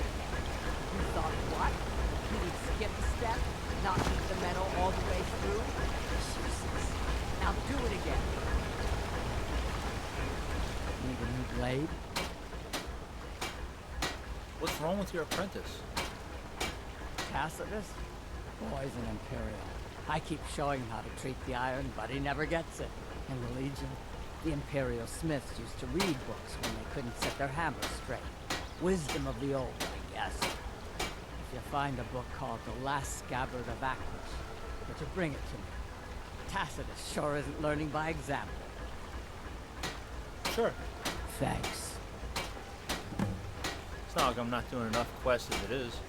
You thought what? You would skip a step? Not heat the metal all the way through? Jesus. Now do it again. Need a new blade? What's wrong with your apprentice? Tacitus? Boy's an Imperial. I keep showing him how to treat the iron, but he never gets it. In the Legion, the Imperial smiths used to read books when they couldn't set their hammers straight. Wisdom of the old, I guess. If you find a book called The Last Scabbard of Aquis, would you bring it to me? Tacitus sure isn't learning by example. Sure. Thanks. It's not like I'm not doing enough quests as it is.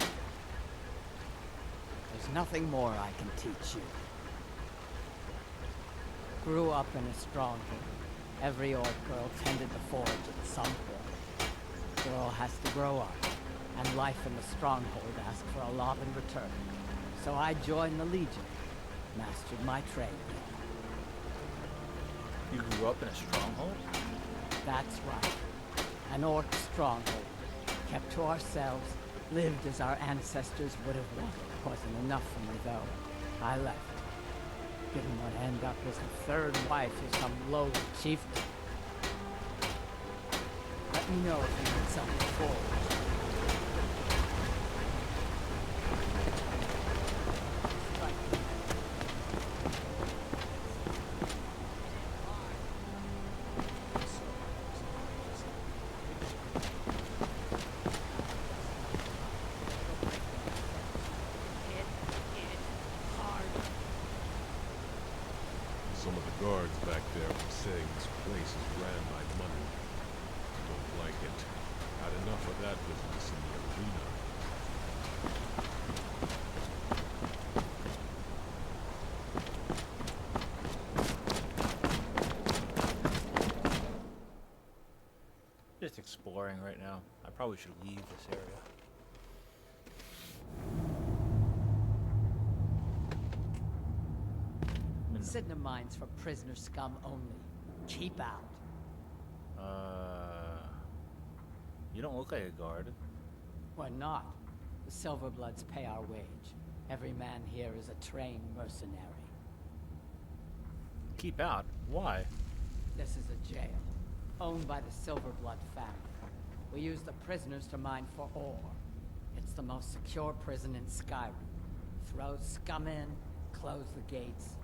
There's nothing more I can teach you. Grew up in a stronghold. Every orc girl tended the forge at some point. Girl has to grow up, and life in the stronghold asks for a lot in return. So I joined the Legion, mastered my trade. You grew up in a stronghold? That's right. An orc stronghold. Kept to ourselves, lived as our ancestors would have wanted. Wasn't enough for me, though. I left. Didn't want to end up as the third wife of some lowly chieftain. Let me know if you need something forward. Some of the guards back there were saying this place is ran by money. Don't like it. Had enough of that business in the arena. Just exploring right now. I probably should leave this area. Sidna mines for prisoner scum only. Keep out. You don't look like a guard. We're not. The Silverbloods pay our wage. Every man here is a trained mercenary. Keep out? Why? This is a jail, owned by the Silverblood family. We use the prisoners to mine for ore. It's the most secure prison in Skyrim. Throw scum in, close the gates,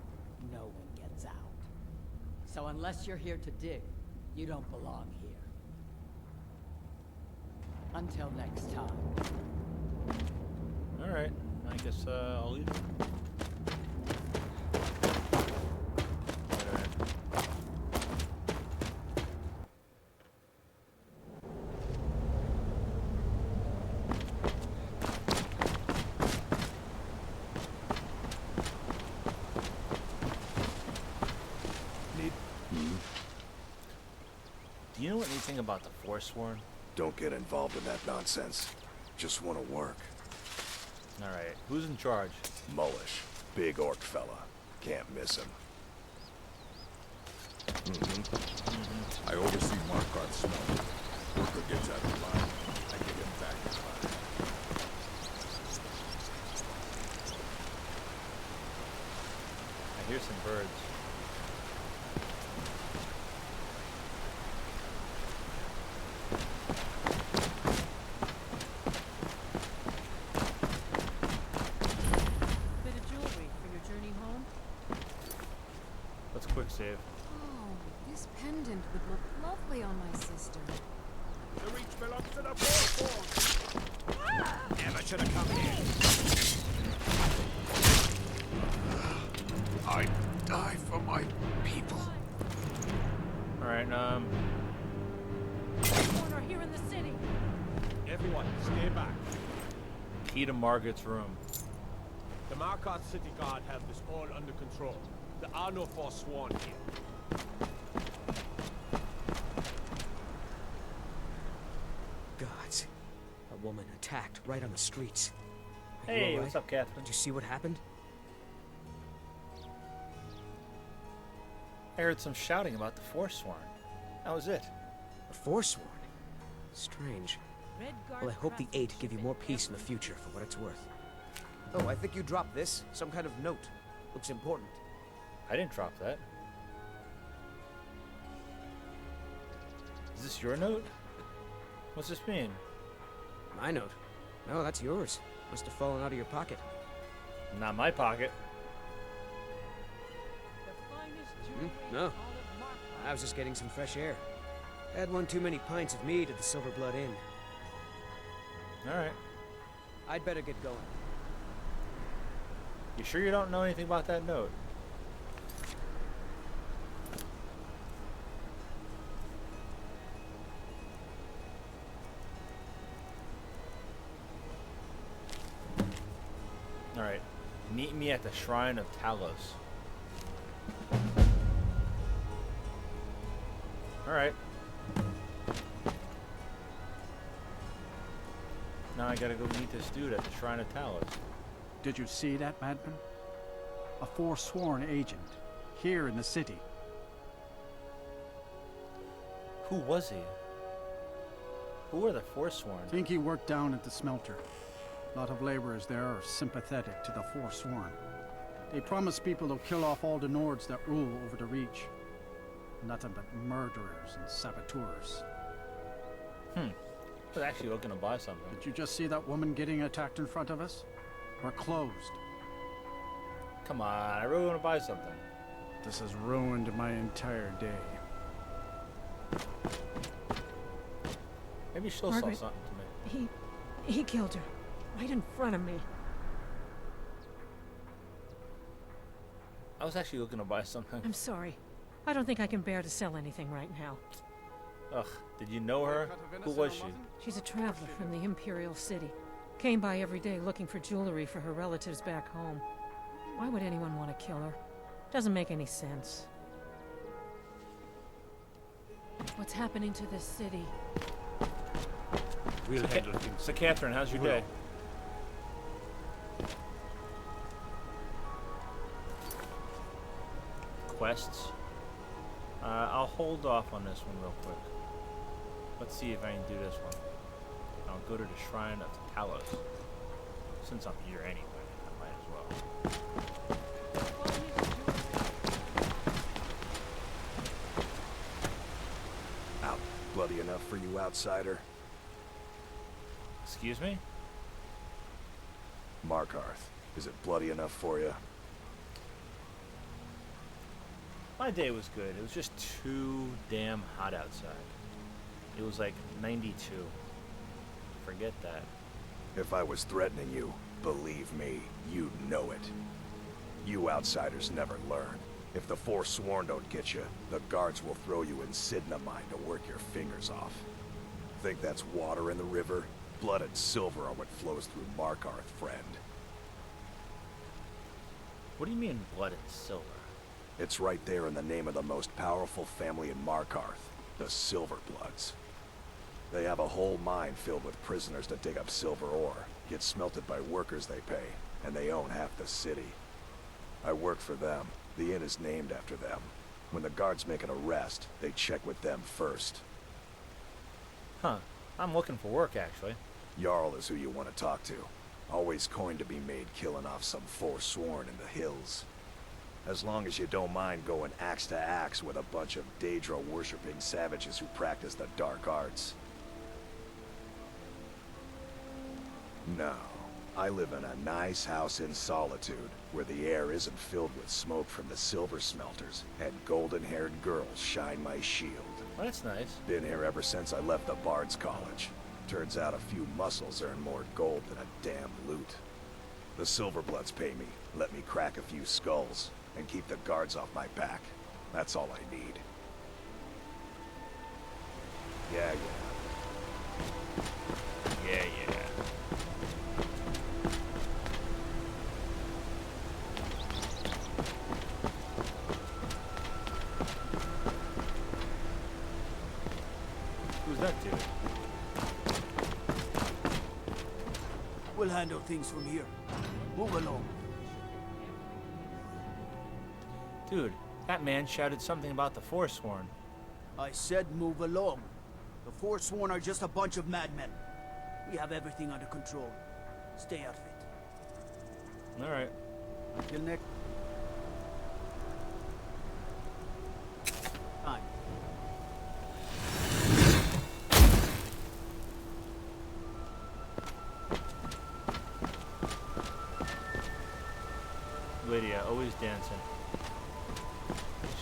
no one gets out. So unless you're here to dig, you don't belong here. Until next time. Alright, I guess I'll leave. Do you know anything about the Forsworn? Don't get involved in that nonsense. Just want to work. Alright, who's in charge? Mullish. Big orc fella. Can't miss him. I oversee Markarth's smelter. Worker gets out of line. I get him back in line. I hear some birds. Bit of jewelry for your journey home? Let's quick save. Oh, this pendant would look lovely on my sister. The reach belongs to the Forsworn. Never should have come here. I die for my people. Alright, Forsworn are here in the city. Everyone, stay back. key to Margaret's room. The Markarth City Guard have this all under control. There are no Forsworn here. Gods. A woman attacked right on the streets. Are you Hey, all right? what's up, Catherine? Did you see what happened? I heard some shouting about the Forsworn. That was it. The Forsworn? Strange. Well, I hope the Eight give you more peace in the future for what it's worth. Oh, I think you dropped this. Some kind of note. Looks important. I didn't drop that. Is this your note? What's this mean? My note? No, that's yours. Must have fallen out of your pocket. Not my pocket. No. I was just getting some fresh air. Had one too many pints of mead at the Silverblood Inn. Alright. I'd better get going. You sure you don't know anything about that note? Meet me at the Shrine of Talos. Alright. Now I gotta go meet this dude at the Shrine of Talos. Did you see that madman? A forsworn agent, here in the city. Who was he? Who were the Forsworn? Think he worked down at the smelter. A lot of laborers there are sympathetic to the Forsworn. They promise people they'll kill off all the Nords that rule over the Reach. Nothing but murderers and saboteurs. I was actually looking to buy something. Did you just see that woman getting attacked in front of us? We're closed. Come on, I really want to buy something. This has ruined my entire day. Maybe she'll Margaret, sell something to me. He killed her. Right in front of me. I was actually looking to buy something. I'm sorry. I don't think I can bear to sell anything right now. Ugh, did you know her? Who was she? She's a traveler from the Imperial City. Came by every day looking for jewelry for her relatives back home. Why would anyone want to kill her? Doesn't make any sense. What's happening to this city? We'll handle things. So, Catherine, how's your day? Quests. I'll hold off on this one real quick. Let's see if I can do this one. I'll go to the Shrine of Talos. Since I'm here anyway, I might as well. Out bloody enough for you, outsider? Excuse me? Markarth, is it bloody enough for you? My day was good. It was just too damn hot outside. It was like 92. Forget that. If I was threatening you, believe me, you'd know it. You outsiders never learn. If the Forsworn don't get you, the guards will throw you in Sidna mine to work your fingers off. Think that's water in the river? Blood and silver are what flows through Markarth, friend. What do you mean blood and silver? It's right there in the name of the most powerful family in Markarth, the Silverbloods. They have a whole mine filled with prisoners that dig up silver ore, get smelted by workers they pay, and they own half the city. I work for them. The inn is named after them. When the guards make an arrest, they check with them first. Huh. I'm looking for work, actually. Jarl is who you want to talk to. Always coined to be made killing off some Forsworn in the hills. As long as you don't mind going axe to axe with a bunch of Daedra-worshipping savages who practice the dark arts. No. I live in a nice house in solitude, where the air isn't filled with smoke from the silver smelters, and golden-haired girls shine my shield. Well, that's nice. Been here ever since I left the Bard's College. Turns out a few muscles earn more gold than a damn loot. The Silverbloods pay me, let me crack a few skulls, and keep the guards off my back. That's all I need. Yeah. Yeah. Who's that dude? We'll handle things from here. Move along. Dude, that man shouted something about the Forsworn. I said move along. The Forsworn are just a bunch of madmen. We have everything under control. Stay out of it. Alright. Till next time. Lydia, always dancing.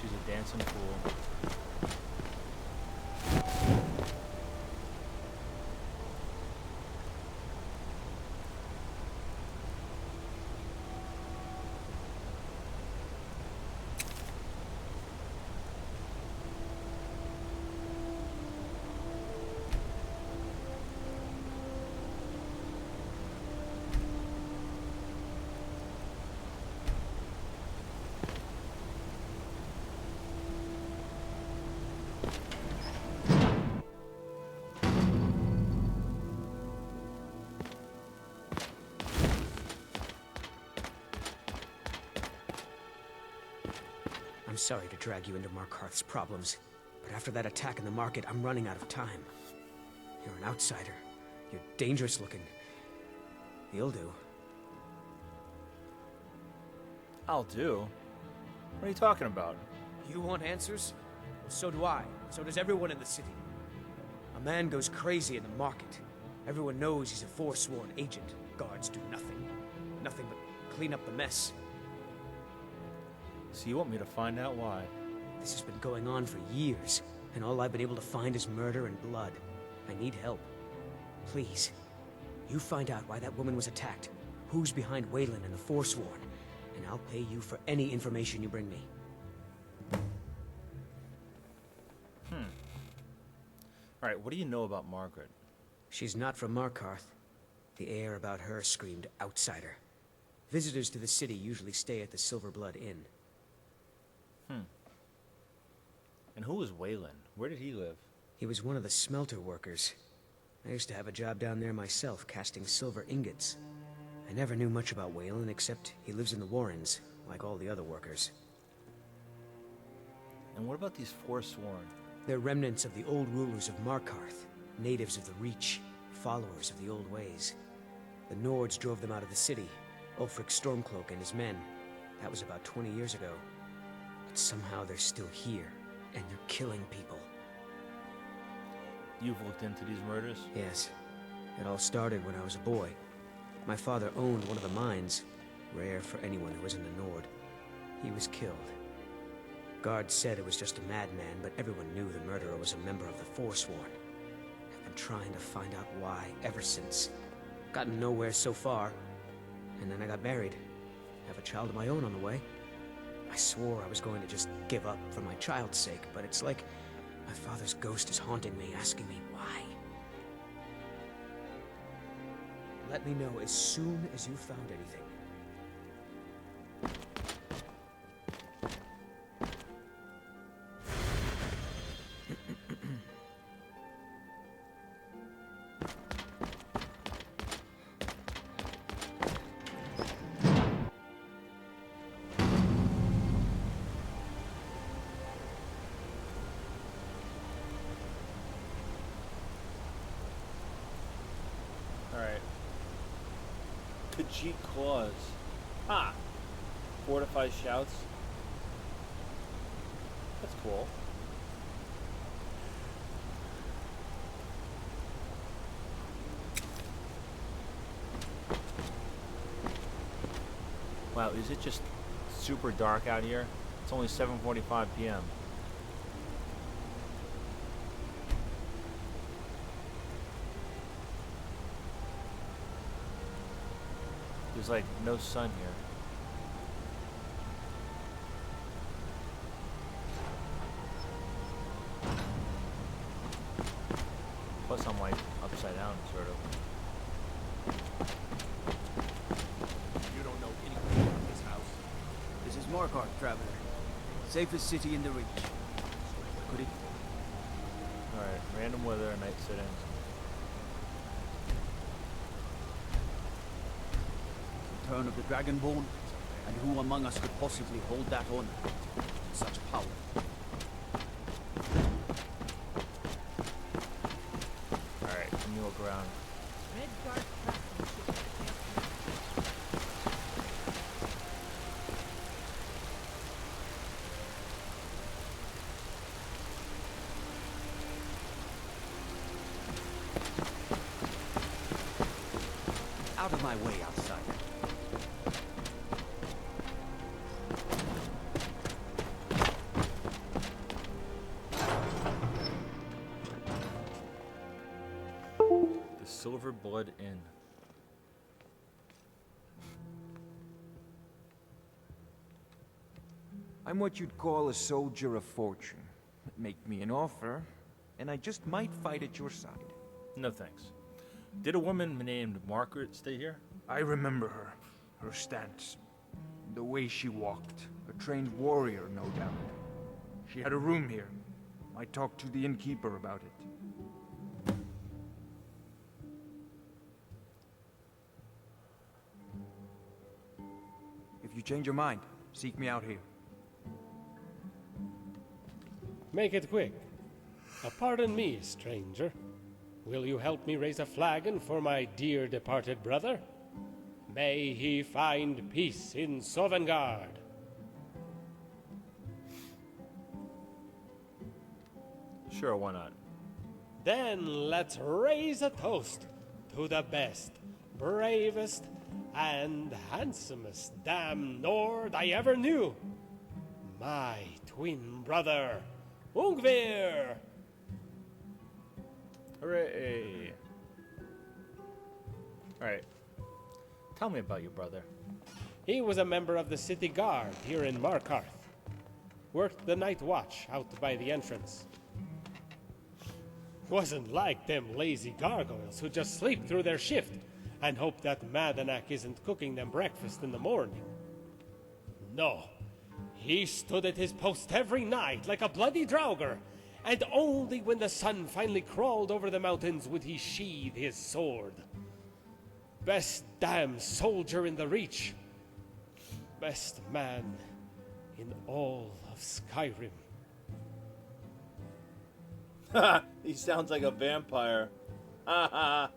She's a dancing fool. I'm sorry to drag you into Markarth's problems, but after that attack in the market, I'm running out of time. You're an outsider. You're dangerous looking. You'll do. I'll do? What are you talking about? You want answers? Well, so do I. So does everyone in the city. A man goes crazy in the market. Everyone knows he's a forsworn agent. Guards do nothing. Nothing but clean up the mess. So you want me to find out why? This has been going on for years, and all I've been able to find is murder and blood. I need help. Please, you find out why that woman was attacked, who's behind Wayland and the Forsworn, and I'll pay you for any information you bring me. Alright, what do you know about Margaret? She's not from Markarth. The air about her screamed outsider. Visitors to the city usually stay at the Silver Blood Inn. And who was Wayland? Where did he live? He was one of the smelter workers. I used to have a job down there myself, casting silver ingots. I never knew much about Wayland, except he lives in the Warrens, like all the other workers. And what about these Forsworn? They're remnants of the old rulers of Markarth, natives of the Reach, followers of the old ways. The Nords drove them out of the city, Ulfric Stormcloak and his men. That was about 20 years ago. But somehow they're still here, and they're killing people. You've looked into these murders? Yes. It all started when I was a boy. My father owned one of the mines, rare for anyone who isn't a Nord. He was killed. Guards said it was just a madman, but everyone knew the murderer was a member of the Forsworn. I've been trying to find out why ever since. Gotten nowhere so far. And then I got married. Have a child of my own on the way. I swore I was going to just give up for my child's sake, but it's like my father's ghost is haunting me, asking me why. Let me know as soon as you found anything. Alright. Khajiit Claws. Ah! Fortified Shouts. That's cool. Wow, is it just super dark out here? It's only 7:45 p.m. There's like no sun here. Plus I'm like upside down, sort of. You don't know anything about this house. This is Markarth, traveler. Safest city in the Reach. Could it? Alright, random weather, night sittings. Return of the Dragonborn? And who among us could possibly hold that honor? Such power. Alright, let me look around. Out of my way, outsider. The Silver Blood Inn. I'm what you'd call a soldier of fortune. Make me an offer, and I just might fight at your side. No thanks. Did a woman named Margaret stay here? I remember her. Her stance. The way she walked. A trained warrior, no doubt. She had a room here. I talked to the innkeeper about it. If you change your mind, seek me out here. Make it quick. Pardon me, stranger. Will you help me raise a flagon for my dear departed brother? May he find peace in Sovngarde. Sure, why not? Then let's raise a toast to the best, bravest, and handsomest damn Nord I ever knew. My twin brother, Ungvir! Hooray! Alright. Tell me about your brother. He was a member of the city guard here in Markarth. Worked the night watch out by the entrance. Wasn't like them lazy gargoyles who just sleep through their shift and hope that Madanak isn't cooking them breakfast in the morning. No, he stood at his post every night like a bloody draugr, and only when the sun finally crawled over the mountains would he sheathe his sword. Best damn soldier in the Reach. Best man in all of Skyrim. He sounds like a vampire. I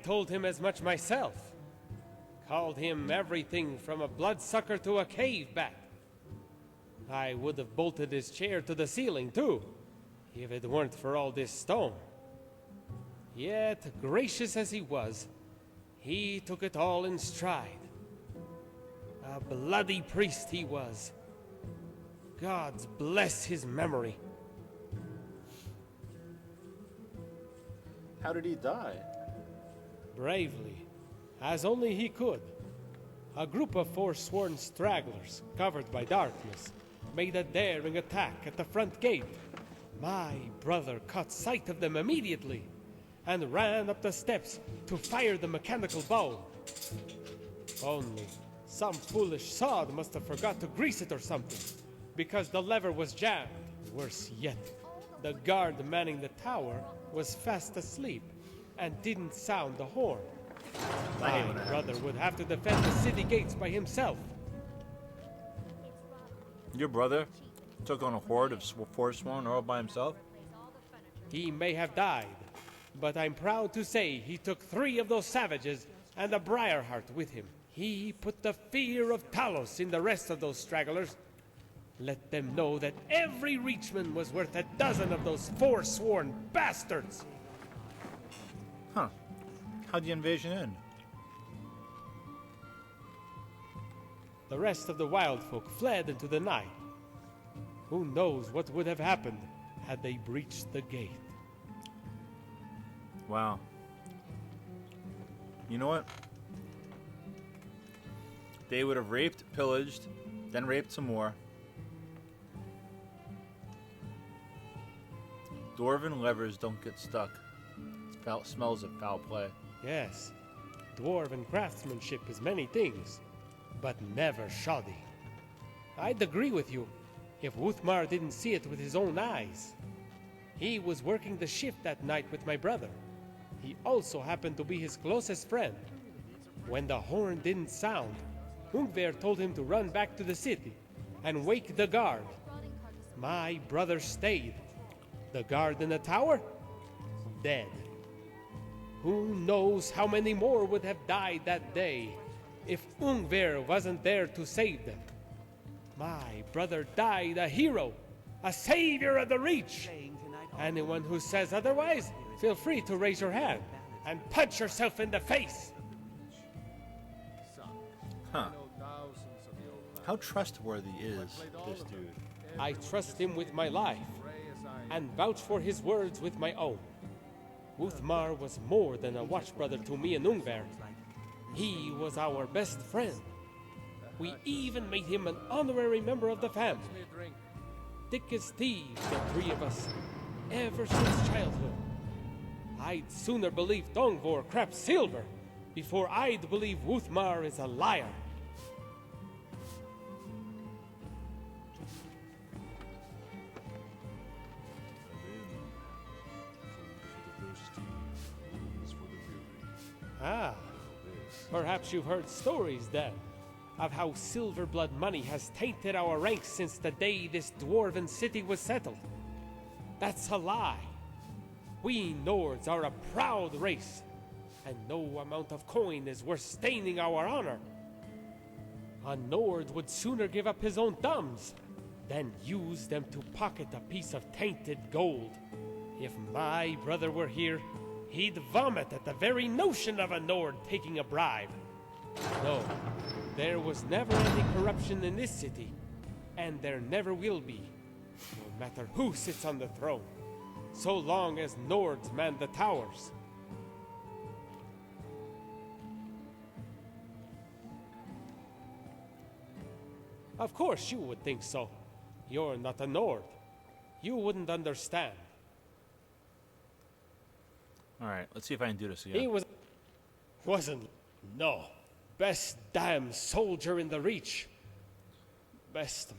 told him as much myself. Called him everything from a bloodsucker to a cave bat. I would have bolted his chair to the ceiling, too, if it weren't for all this stone. Yet, gracious as he was, he took it all in stride. A bloody priest he was. Gods bless his memory. How did he die? Bravely, as only he could. A group of forsworn stragglers, covered by darkness, made a daring attack at the front gate. My brother caught sight of them immediately and ran up the steps to fire the mechanical bow. Only some foolish sod must have forgot to grease it or something, because the lever was jammed. Worse yet, the guard manning the tower was fast asleep and didn't sound the horn. My brother would have to defend the city gates by himself. Your brother took on a horde of Forsworn all by himself? He may have died, but I'm proud to say he took 3 of those savages and a Briarheart with him. He put the fear of Talos in the rest of those stragglers. Let them know that every Reachman was worth a dozen of those forsworn bastards! Huh. How'd the invasion end? The rest of the wild folk fled into the night. Who knows what would have happened had they breached the gate? Wow. You know what? They would have raped, pillaged, then raped some more. Dwarven levers don't get stuck. It smells of foul play. Yes, dwarven craftsmanship is many things, but never shoddy. I'd agree with you if Wuthmar didn't see it with his own eyes. He was working the shift that night with my brother. He also happened to be his closest friend. When the horn didn't sound, Ungver told him to run back to the city and wake the guard. My brother stayed. The guard in the tower? Dead. Who knows how many more would have died that day if Ungver wasn't there to save them. My brother died a hero, a savior of the Reach. Anyone who says otherwise, feel free to raise your hand and punch yourself in the face. Huh. How trustworthy is this dude? I trust him with my life and vouch for his words with my own. Wuthmar was more than a watch brother to me and Ungver. He was our best friend. We even made him an honorary member of the family. Thick as thieves, the 3 of us, ever since childhood. I'd sooner believe Dongvor craps silver before I'd believe Wuthmar is a liar. Ah, perhaps you've heard stories then of how Silverblood money has tainted our ranks since the day this dwarven city was settled. That's a lie. We Nords are a proud race, and no amount of coin is worth staining our honor. A Nord would sooner give up his own thumbs than use them to pocket a piece of tainted gold. If my brother were here, he'd vomit at the very notion of a Nord taking a bribe. No, there was never any corruption in this city, and there never will be, no matter who sits on the throne, so long as Nords man the towers. Of course you would think so. You're not a Nord. You wouldn't understand. Alright, let's see if I can do this again. He wasn't, no. Best damn soldier in the Reach. Best.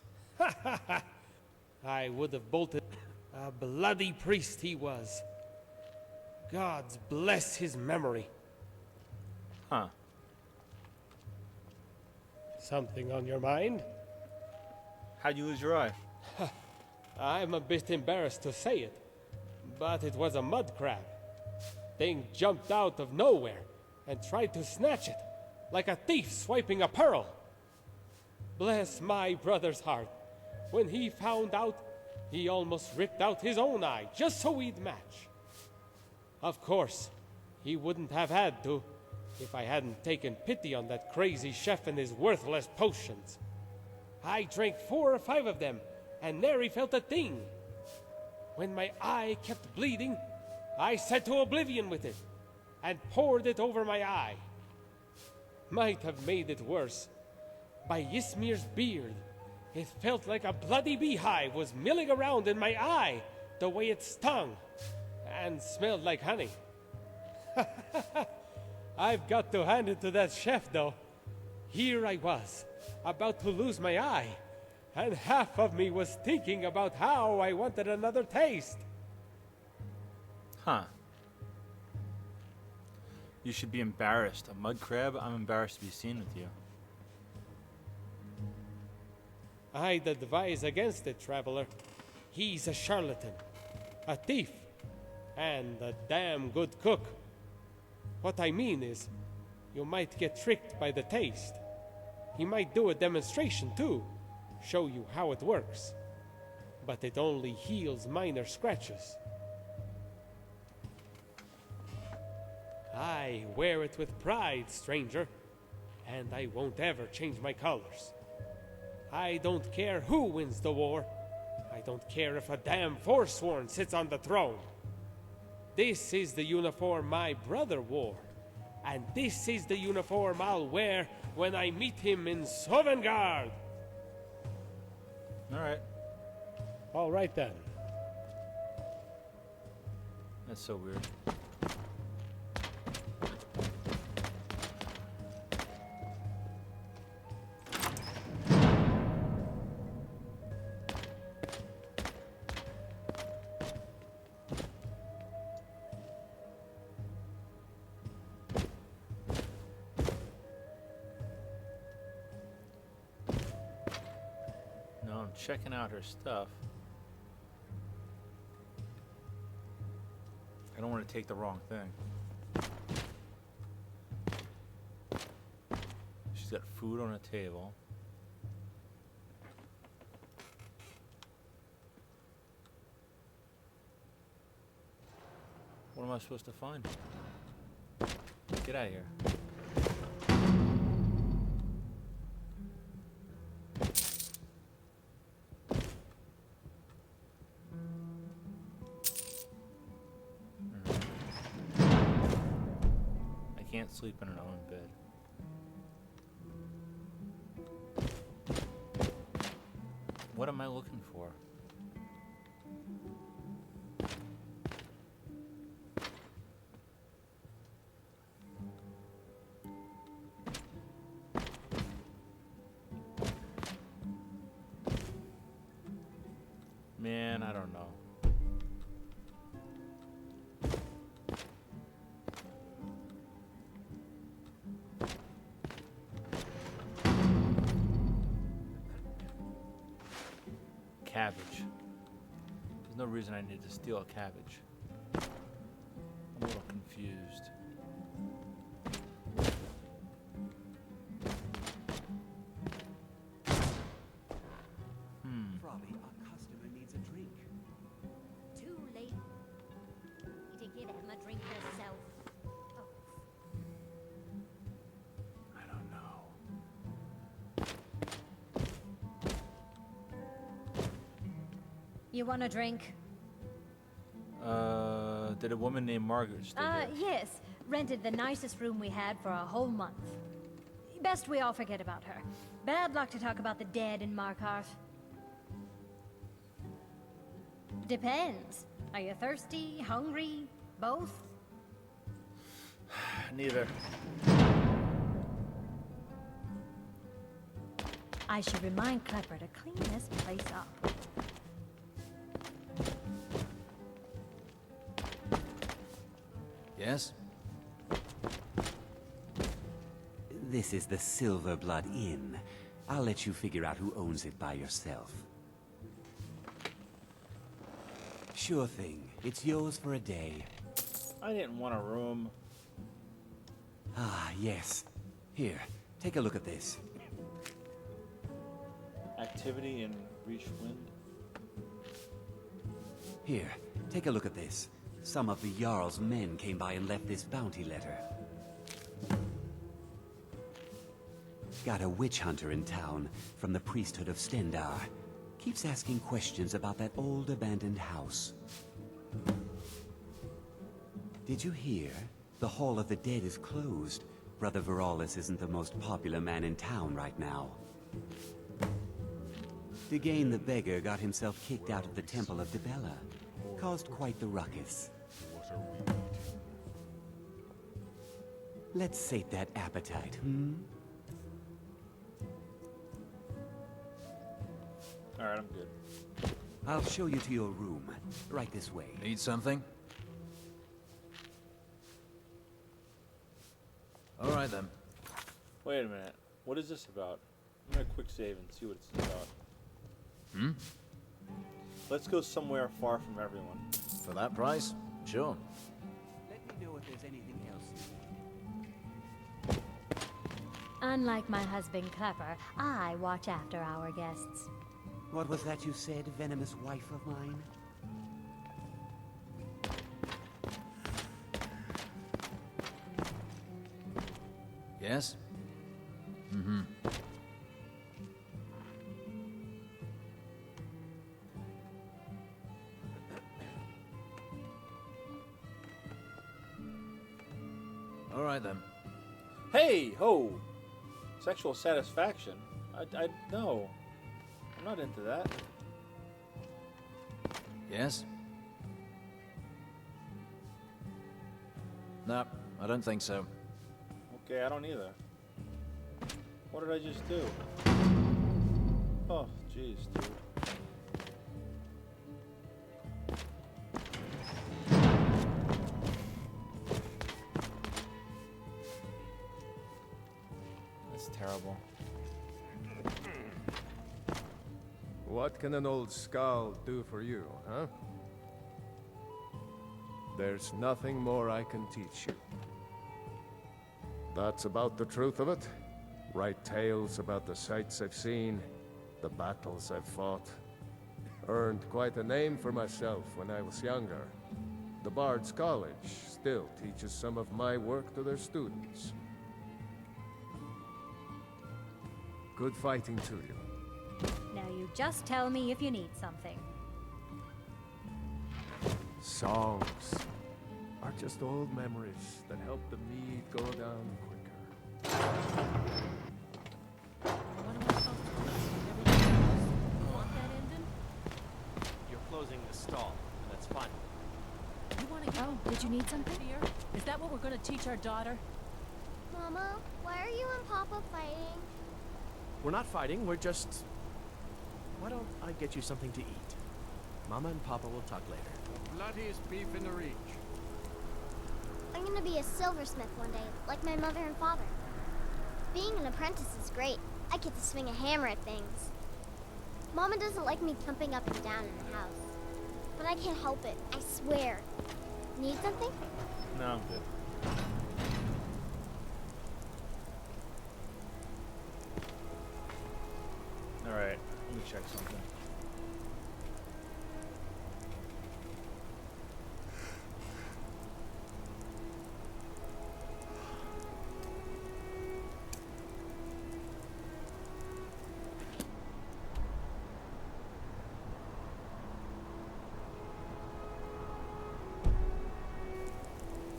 I would have bolted. A bloody priest he was. Gods bless his memory. Huh. Something on your mind? How'd you lose your eye? I'm a bit embarrassed to say it, but it was a mud crab. Thing jumped out of nowhere and tried to snatch it, like a thief swiping a pearl. Bless my brother's heart. When he found out, he almost ripped out his own eye, just so we'd match. Of course, he wouldn't have had to, if I hadn't taken pity on that crazy chef and his worthless potions. I drank 4 or 5 of them, and nary felt a thing. When my eye kept bleeding, I set to oblivion with it, and poured it over my eye. Might have made it worse. By Ysmir's beard, it felt like a bloody beehive was milling around in my eye, the way it stung, and smelled like honey. I've got to hand it to that chef, though. Here I was, about to lose my eye, and half of me was thinking about how I wanted another taste. Huh. You should be embarrassed. A mud crab? I'm embarrassed to be seen with you. I'd advise against it, traveler. He's a charlatan, a thief, and a damn good cook. What I mean is, you might get tricked by the taste. He might do a demonstration too, show you how it works. But it only heals minor scratches. I wear it with pride, stranger, and I won't ever change my colors. I don't care who wins the war. I don't care if a damn Forsworn sits on the throne. This is the uniform my brother wore, and this is the uniform I'll wear when I meet him in Sovngarde. Alright. All right then. That's so weird. Checking out her stuff. I don't want to take the wrong thing. She's got food on a table. What am I supposed to find? Get out of here. Sleep in her own bed. What am I looking for? Man, I don't know. cabbage. There's no reason I need to steal a cabbage. I'm a little confused. Probably our customer needs a drink. Too late. Need to give him a drink herself. I don't know. You want a drink? Did a woman named Margaret stay here? Yes. Rented the nicest room we had for a whole month. Best we all forget about her. Bad luck to talk about the dead in Markarth. Depends. Are you thirsty, hungry, both? Neither. I should remind Klepper to clean this place up. Yes? This is the Silverblood Inn. I'll let you figure out who owns it by yourself. Sure thing. It's yours for a day. I didn't want a room. Ah, yes. Here, take a look at this. Activity in Reachwind. Here, take a look at this. Some of the Jarl's men came by and left this bounty letter. Got a witch hunter in town from the priesthood of Stendar. Keeps asking questions about that old abandoned house. Did you hear? The Hall of the Dead is closed. Brother Veralis isn't the most popular man in town right now. Degane the Beggar got himself kicked out of the Temple of Dibella. Caused quite the ruckus. What are we eating? Let's sate that appetite, hmm? Alright, I'm good. I'll show you to your room. Right this way. Need something? Alright then. Wait a minute. What is this about? I'm gonna quick save and see what it's about. Hmm? Let's go somewhere far from everyone. For that price? Sure. Let me know if there's anything else. Unlike my husband Klepper, I watch after our guests. What was that you said, venomous wife of mine? Yes? Mm-hmm. Alright then. Hey, ho! Sexual satisfaction? I no. I'm not into that. Yes? No, I don't think so. Okay, I don't either. What did I just do? Oh, jeez, dude. That's terrible. What can an old skull do for you, huh? There's nothing more I can teach you. That's about the truth of it. Write tales about the sights I've seen, the battles I've fought. Earned quite a name for myself when I was younger. The Bard's College still teaches some of my work to their students. Good fighting to you. Now you just tell me if you need something. Songs are just old memories that help the mead go down quicker. You're closing the stall, and that's fine. You want to get did you need something? here? Is that what we're going to teach our daughter? Mama, why are you and Papa fighting? We're not fighting, we're just... Why don't I get you something to eat? Mama and Papa will talk later. Bloodiest beef in the reach. I'm gonna be a silversmith one day, like my mother and father. Being an apprentice is great. I get to swing a hammer at things. Mama doesn't like me jumping up and down in the house. But I can't help it, I swear. Need something? No, I'm good. Alright, let me check something.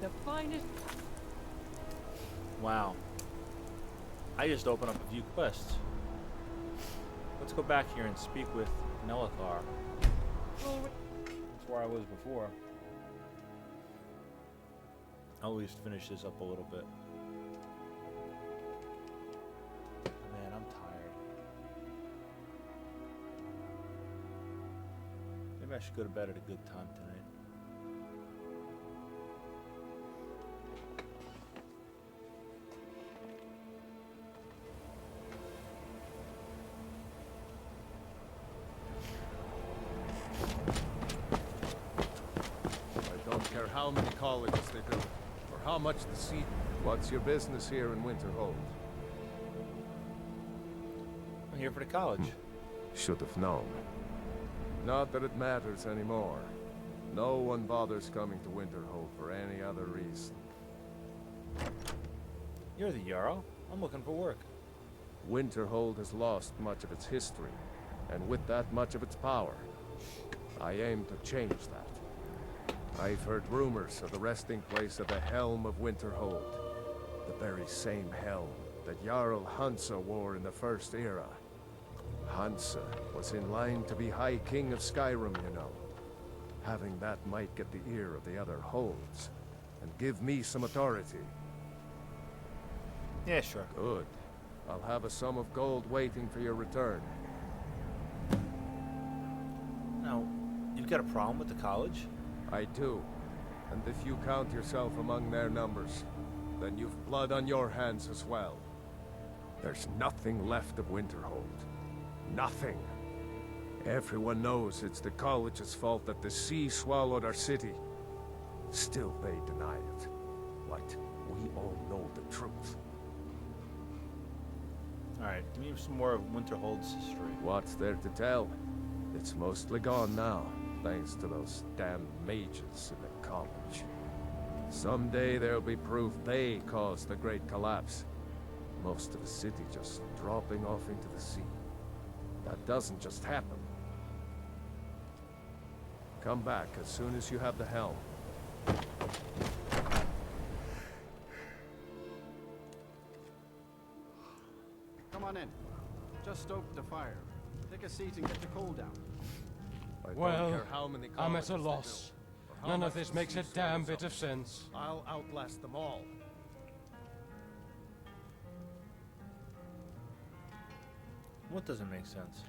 The finest. Wow. I just opened up a few quests. Let's go back here and speak with Nelakar. That's where I was before. I'll at least finish this up a little bit. Man, I'm tired. Maybe I should go to bed at a good time tonight. I don't care how many colleges they build, or how much the sea... What's your business here in Winterhold? I'm here for the college. Should have known. Not that it matters anymore. No one bothers coming to Winterhold for any other reason. You're the Jarl. I'm looking for work. Winterhold has lost much of its history, and with that much of its power. I aim to change that. I've heard rumors of the resting place of the Helm of Winterhold. The very same helm that Jarl Hansa wore in the First Era. Hansa was in line to be High King of Skyrim, you know. Having that might get the ear of the other holds, and give me some authority. Yeah, sure. Good. I'll have a sum of gold waiting for your return. Now, you've got a problem with the college? I do. And if you count yourself among their numbers, then you've blood on your hands as well. There's nothing left of Winterhold. Nothing. Everyone knows it's the college's fault that the sea swallowed our city. Still they deny it. But we all know the truth. Alright, give me some more of Winterhold's history. What's there to tell? It's mostly gone now, thanks to those damn mages in the college. Someday there'll be proof they caused the Great Collapse. Most of the city just dropping off into the sea. That doesn't just happen. Come back as soon as you have the helm. Come on in. Just stoke the fire. Take a seat and get the coal down. Well, I'm at a loss. None of this makes a damn bit of sense. I'll outlast them all. What doesn't make sense?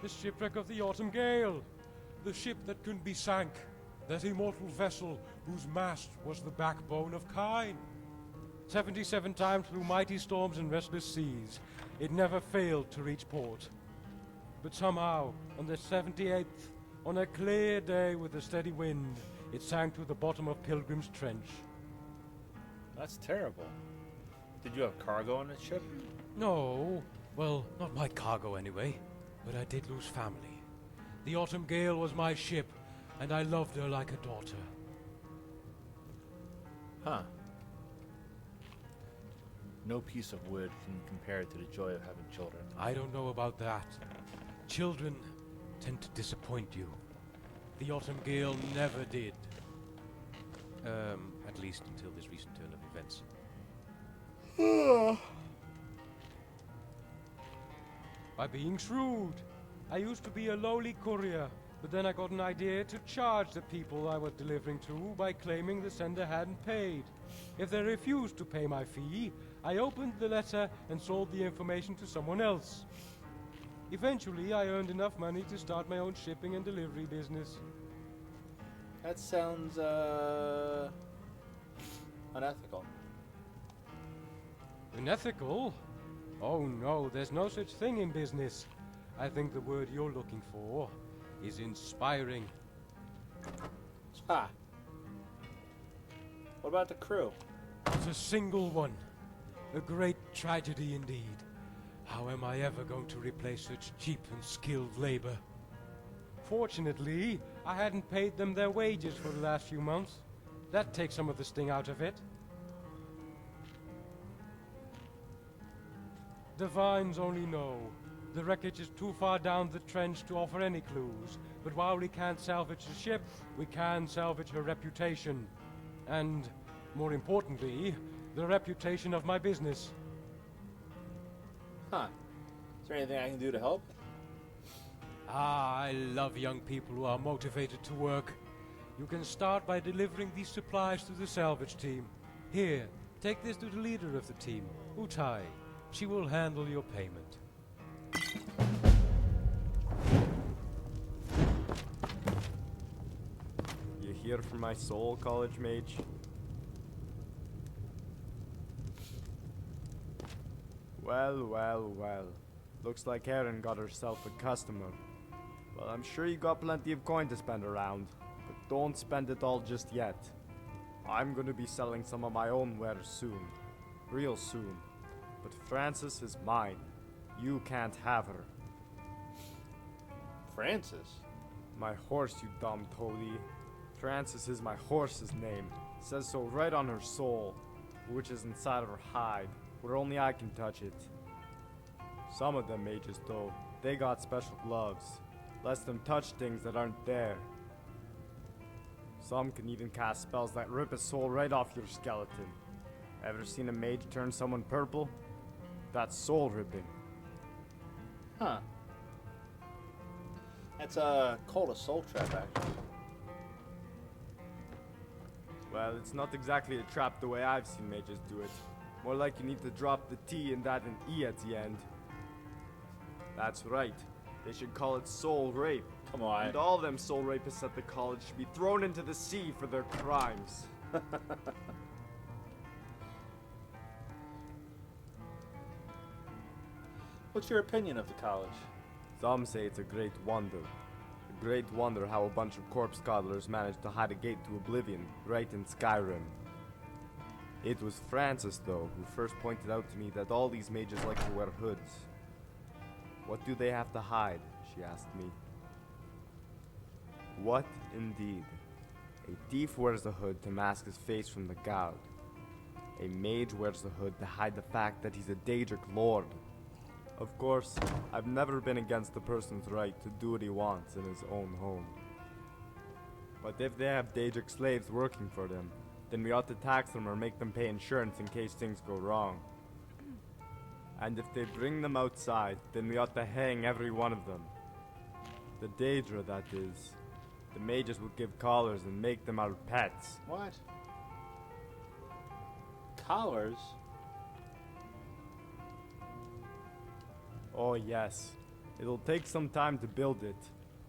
The shipwreck of the Autumn Gale. The ship that couldn't be sank. That immortal vessel whose mast was the backbone of Kine. 77 times through mighty storms and restless seas, it never failed to reach port. But somehow, on the 78th, on a clear day with a steady wind, it sank to the bottom of Pilgrim's Trench. That's terrible. Did you have cargo on the ship? No. Well, not my cargo anyway. But I did lose family. The Autumn Gale was my ship, and I loved her like a daughter. Huh. No piece of wood can compare to the joy of having children. I don't know about that. Children tend to disappoint you. The Autumn Gale never did. At least until this recent turn of events. By being shrewd. I used to be a lowly courier, but then I got an idea to charge the people I was delivering to by claiming the sender hadn't paid. If they refused to pay my fee, I opened the letter and sold the information to someone else. Eventually, I earned enough money to start my own shipping and delivery business. That sounds, unethical. Unethical? Oh no, there's no such thing in business. I think the word you're looking for is inspiring. Ha. What about the crew? It's a single one. A great tragedy indeed. How am I ever going to replace such cheap and skilled labor? Fortunately, I hadn't paid them their wages for the last few months. That takes some of the sting out of it. The vines only know. The wreckage is too far down the trench to offer any clues. But while we can't salvage the ship, we can salvage her reputation. And, more importantly, the reputation of my business. Huh. Is there anything I can do to help? Ah, I love young people who are motivated to work. You can start by delivering these supplies to the salvage team. Here, take this to the leader of the team, Utai. She will handle your payment. You here for my soul, college mage? Well, well, well. Looks like Erin got herself a customer. Well, I'm sure you got plenty of coin to spend around, but don't spend it all just yet. I'm gonna be selling some of my own wares soon. Real soon. But Frances is mine. You can't have her. Francis? My horse, you dumb toady. Frances is my horse's name. Says so right on her soul, which is inside of her hide, where only I can touch it. Some of them mages, though, they got special gloves. Lets them touch things that aren't there. Some can even cast spells that rip a soul right off your skeleton. Ever seen a mage turn someone purple? That's soul ripping. Huh. That's called a soul trap, actually. Well, it's not exactly a trap the way I've seen mages do it. More like you need to drop the T and add an E at the end. That's right. They should call it soul rape. Come on. And all them soul rapists at the college should be thrown into the sea for their crimes. What's your opinion of the college? Some say it's a great wonder. A great wonder how a bunch of corpse coddlers managed to hide a gate to oblivion right in Skyrim. It was Frances, though, who first pointed out to me that all these mages like to wear hoods. What do they have to hide? She asked me. What indeed? A thief wears a hood to mask his face from the god. A mage wears the hood to hide the fact that he's a Daedric lord. Of course, I've never been against the person's right to do what he wants in his own home. But if they have Daedric slaves working for them, then we ought to tax them or make them pay insurance in case things go wrong. And if they bring them outside, then we ought to hang every one of them. The Daedra, that is. The mages would give collars and make them our pets. What? Collars? Oh yes. It'll take some time to build it.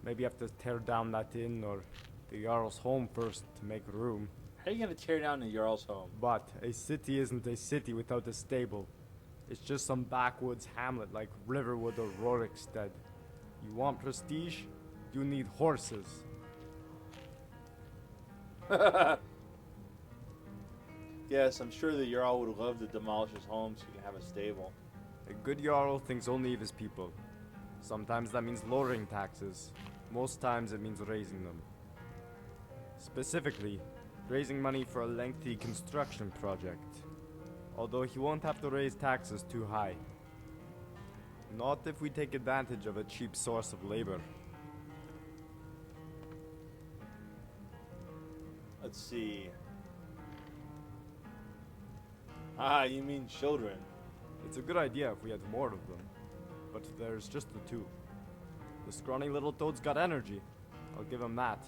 Maybe have to tear down that inn or the Jarl's home first to make room. How are you gonna tear down the Jarl's home? But a city isn't a city without a stable. It's just some backwoods hamlet like Riverwood or Rorikstead. You want prestige? You need horses. Yes, I'm sure the Jarl would love to demolish his home so he can have a stable. A good Jarl thinks only of his people. Sometimes that means lowering taxes. Most times it means raising them. Specifically, raising money for a lengthy construction project. Although he won't have to raise taxes too high. Not if we take advantage of a cheap source of labor. Let's see. Ah, you mean children. It's a good idea if we had more of them. But there's just the two. The scrawny little toad's got energy. I'll give him that.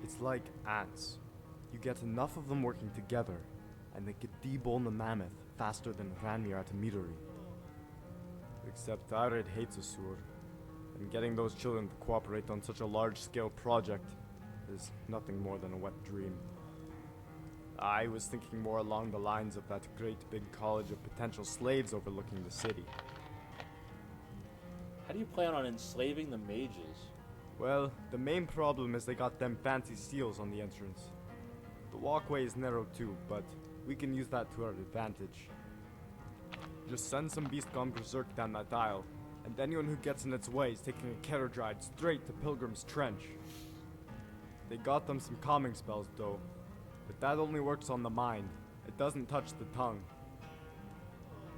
It's like ants. You get enough of them working together, and they could debone the mammoth faster than Ranmir at a meadery. Except Irid hates a sewer, and getting those children to cooperate on such a large-scale project is nothing more than a wet dream. I was thinking more along the lines of that great big college of potential slaves overlooking the city. How do you plan on enslaving the mages? Well, the main problem is they got them fancy seals on the entrance. The walkway is narrow too, but we can use that to our advantage. Just send some beast gone berserk down that aisle, and anyone who gets in its way is taking a carriage ride straight to Pilgrim's Trench. They got them some calming spells though, but that only works on the mind. It doesn't touch the tongue.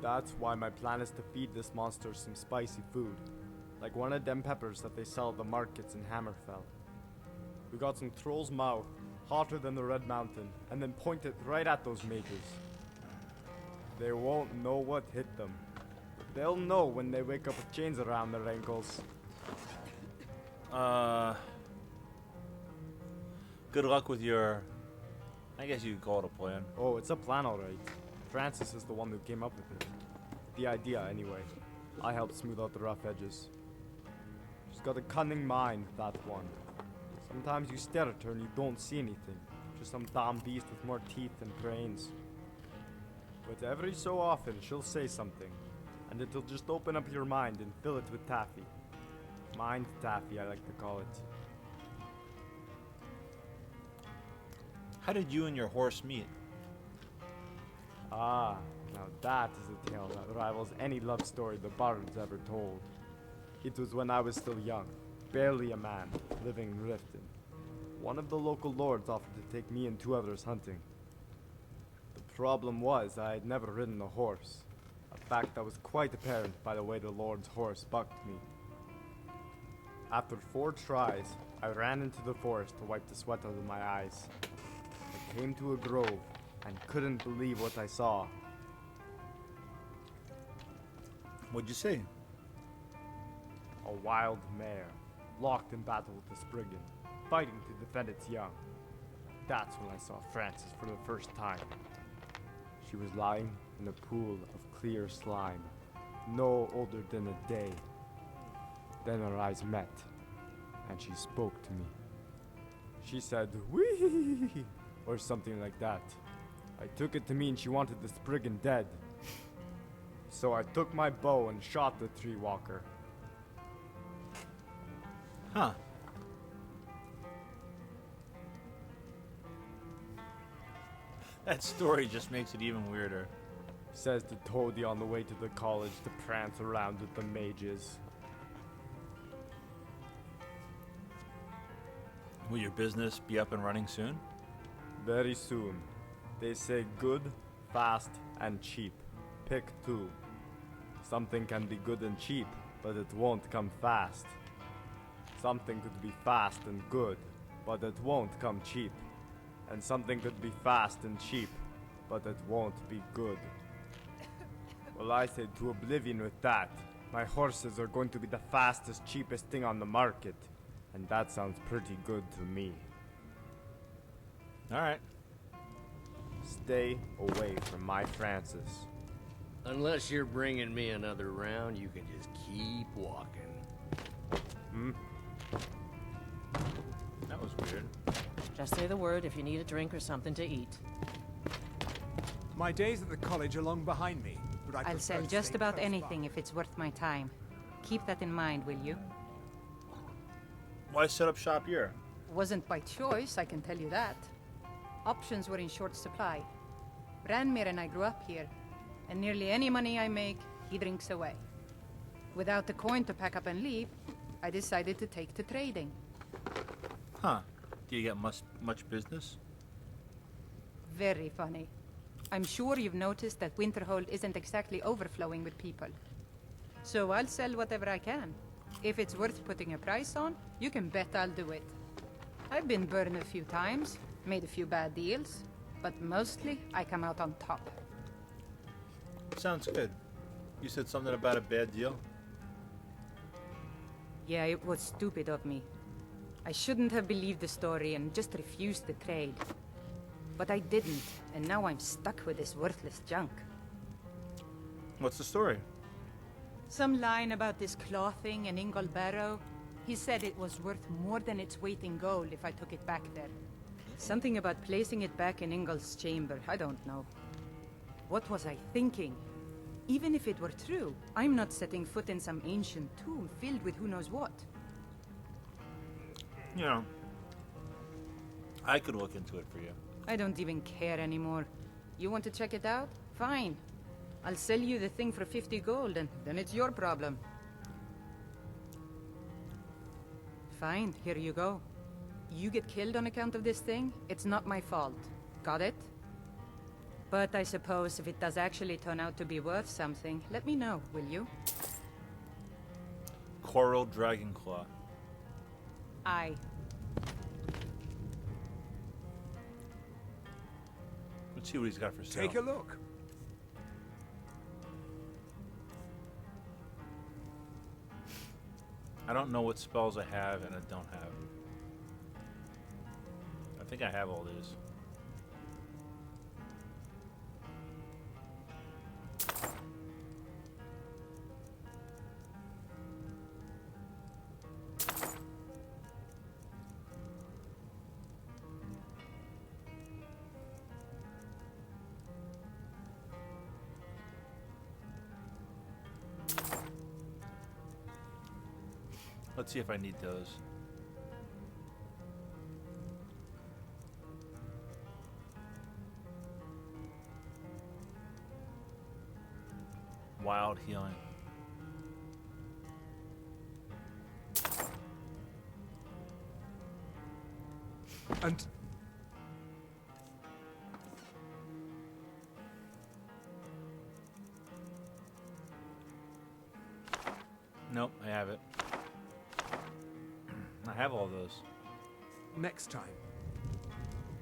That's why my plan is to feed this monster some spicy food, like one of them peppers that they sell at the markets in Hammerfell. We got some troll's mouth, hotter than the Red Mountain, and then point it right at those mages. They won't know what hit them. They'll know when they wake up with chains around their ankles. Good luck with your... I guess you could call it a plan. Oh, it's a plan alright. Francis is the one who came up with it. The idea, anyway. I helped smooth out the rough edges. She's got a cunning mind, that one. Sometimes you stare at her and you don't see anything. Just some damn beast with more teeth than brains. But every so often, she'll say something. And it'll just open up your mind and fill it with taffy. Mind taffy, I like to call it. How did you and your horse meet? Ah, now that is a tale that rivals any love story the bard's ever told. It was when I was still young, barely a man, living in Riften. One of the local lords offered to take me and 2 others hunting. The problem was I had never ridden a horse, a fact that was quite apparent by the way the lord's horse bucked me. After 4 tries, I ran into the forest to wipe the sweat out of my eyes. I came to a grove and couldn't believe what I saw. What'd you see? A wild mare, locked in battle with a Spriggan, fighting to defend its young. That's when I saw Francis for the first time. She was lying in a pool of clear slime, no older than a day. Then our eyes met, and she spoke to me. She said, "Wee!" or something like that. I took it to mean she wanted the Spriggan dead. So I took my bow and shot the tree walker. Huh. That story just makes it even weirder. Says the toady on the way to the college to prance around with the mages. Will your business be up and running soon? Very soon. They say good, fast, and cheap. Pick 2. Something can be good and cheap, but it won't come fast. Something could be fast and good, but it won't come cheap. And something could be fast and cheap, but it won't be good. Well, I say to oblivion with that. My horses are going to be the fastest, cheapest thing on the market. And that sounds pretty good to me. Alright. Stay away from my Francis. Unless you're bringing me another round, you can just keep walking. That was weird. Just say the word if you need a drink or something to eat. My days at the college are long behind me, but I'll sell just about anything if it's worth my time. Keep that in mind, will you? Why set up shop here? Wasn't by choice, I can tell you that. Options were in short supply. Ranmir and I grew up here, and nearly any money I make, he drinks away. Without the coin to pack up and leave, I decided to take to trading. Huh. Do you get much business? Very funny. I'm sure you've noticed that Winterhold isn't exactly overflowing with people. So I'll sell whatever I can. If it's worth putting a price on, you can bet I'll do it. I've been burned a few times, made a few bad deals, but mostly I come out on top. Sounds good. You said something about a bad deal? Yeah, it was stupid of me. I shouldn't have believed the story and just refused the trade. But I didn't, and now I'm stuck with this worthless junk. What's the story? Some line about this clothing in Ingol Barrow. He said it was worth more than its weight in gold if I took it back there. Something about placing it back in Ingol's chamber, I don't know. What was I thinking? Even if it were true, I'm not setting foot in some ancient tomb filled with who knows what. You know, I could look into it for you. I don't even care anymore. You want to check it out? Fine. I'll sell you the thing for 50 gold, and then it's your problem. Fine, here you go. You get killed on account of this thing, it's not my fault. Got it? But I suppose if it does actually turn out to be worth something, let me know, will you? Coral Dragon Claw. Aye. Let's see what he's got for sale. Take a look. I don't know what spells I have and I don't have. I think I have all these. Let's see if I need those. Wild healing. And nope, I have it. I have all those. next time.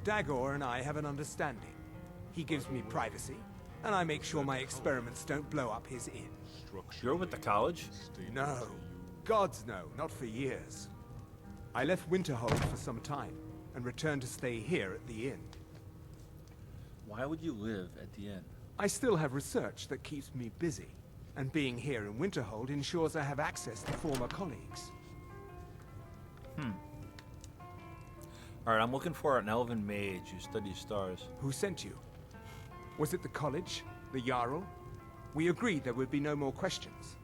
Dagor and I have an understanding. He gives me privacy, and I make sure my experiments don't blow up his inn. You're with the college? No. Gods no, not for years. I left Winterhold for some time, and returned to stay here at the inn. Why would you live at the inn? I still have research that keeps me busy, and being here in Winterhold ensures I have access to former colleagues. Alright, I'm looking for an elven mage who studies stars. Who sent you? Was it the college? The Jarl? We agreed there would be no more questions.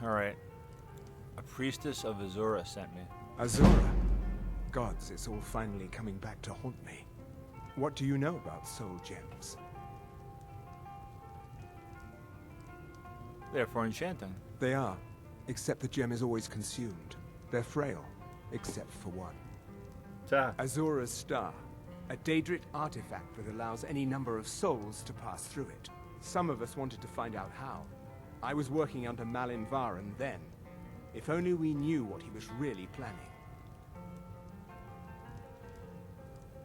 Alright. A priestess of Azura sent me. Azura? Gods, it's all finally coming back to haunt me. What do you know about soul gems? They're for enchanting. They are, except the gem is always consumed. They're frail, except for one. Azura's star, a Daedric artifact that allows any number of souls to pass through it. Some of us wanted to find out how. I was working under Malin Varen then. If only we knew what he was really planning.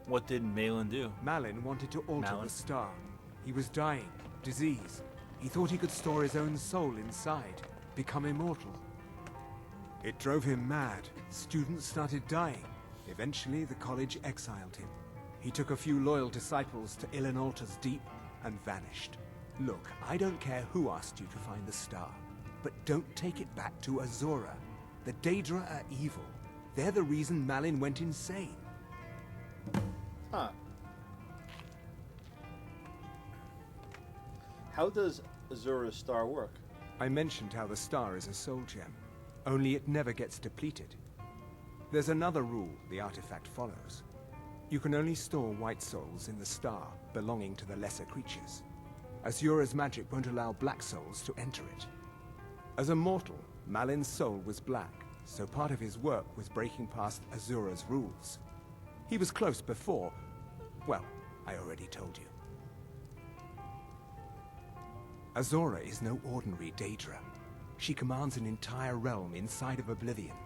What did Malin do? Malin wanted to alter the star. He was dying, disease. He thought he could store his own soul inside, become immortal. It drove him mad. Students started dying. Eventually, the college exiled him. He took a few loyal disciples to Ilinalta's Deep and vanished. Look, I don't care who asked you to find the star, but don't take it back to Azura. The Daedra are evil. They're the reason Malin went insane. Huh. How does Azura's star work? I mentioned how the star is a soul gem, only it never gets depleted. There's another rule the artifact follows. You can only store white souls in the star belonging to the lesser creatures. Azura's magic won't allow black souls to enter it. As a mortal, Malin's soul was black, so part of his work was breaking past Azura's rules. He was close before. Well, I already told you. Azura is no ordinary Daedra. She commands an entire realm inside of Oblivion.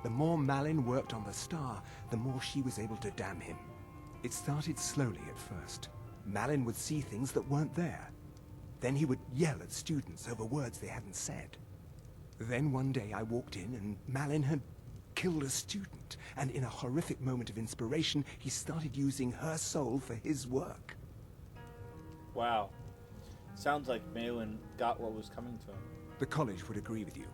The more Malin worked on the star, the more she was able to damn him. It started slowly at first. Malin would see things that weren't there. Then he would yell at students over words they hadn't said. Then one day I walked in and Malin had killed a student, and in a horrific moment of inspiration, he started using her soul for his work. Wow. Sounds like Malin got what was coming to him. The college would agree with you.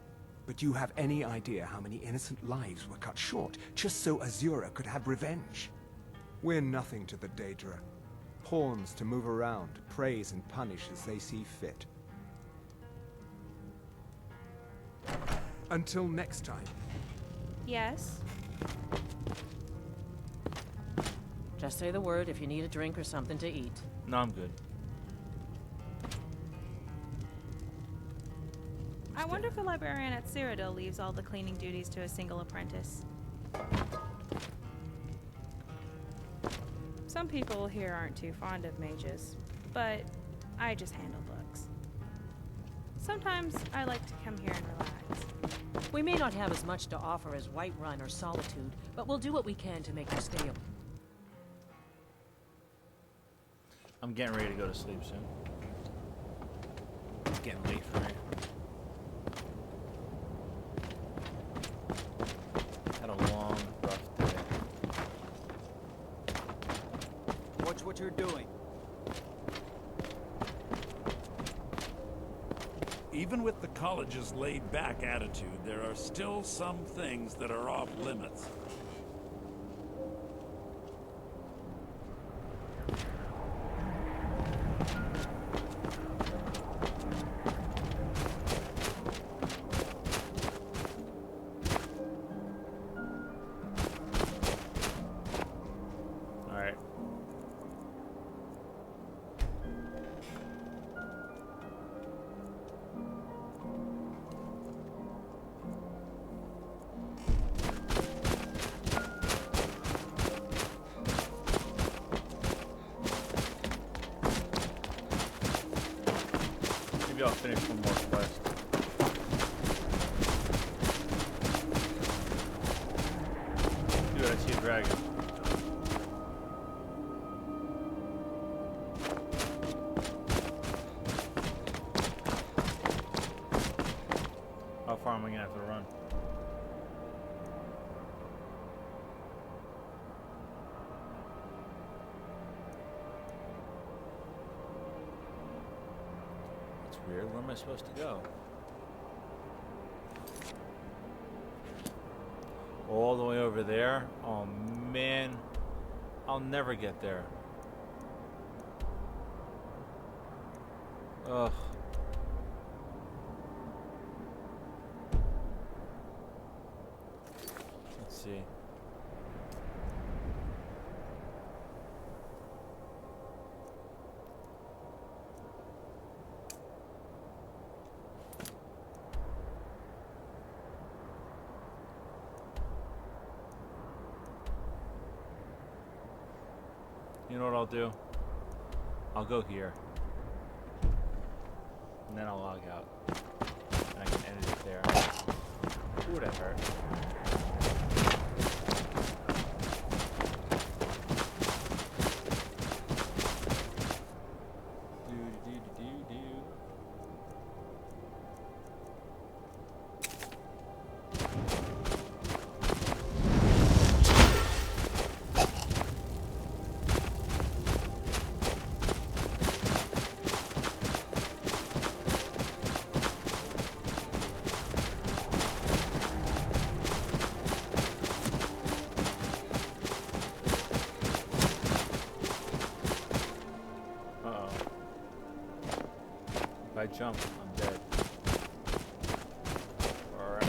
But do you have any idea how many innocent lives were cut short just so Azura could have revenge? We're nothing to the Daedra. Pawns to move around, praise and punish as they see fit. Until next time. Yes? Just say the word if you need a drink or something to eat. No, I'm good. I wonder if the librarian at Cyrodiil leaves all the cleaning duties to a single apprentice. Some people here aren't too fond of mages, but I just handle books. Sometimes I like to come here and relax. We may not have as much to offer as Whiterun or Solitude, but we'll do what we can to make you stay. I'm getting ready to go to sleep soon. It's getting late for me. Had a long, rough day. Watch what you're doing. Even with the college's laid-back attitude, there are still some things that are off limits. Alright. Maybe I'll finish one more quest. Dude, I see a dragon. How far am I gonna have to run? It's weird. Where am I supposed to go? All the way over there? Oh man. I'll never get there. Ugh. Let's see. You know what I'll do? I'll go here. And then I'll log out. And I can edit it there. Ooh, that hurt. If I jump, I'm dead. Alright.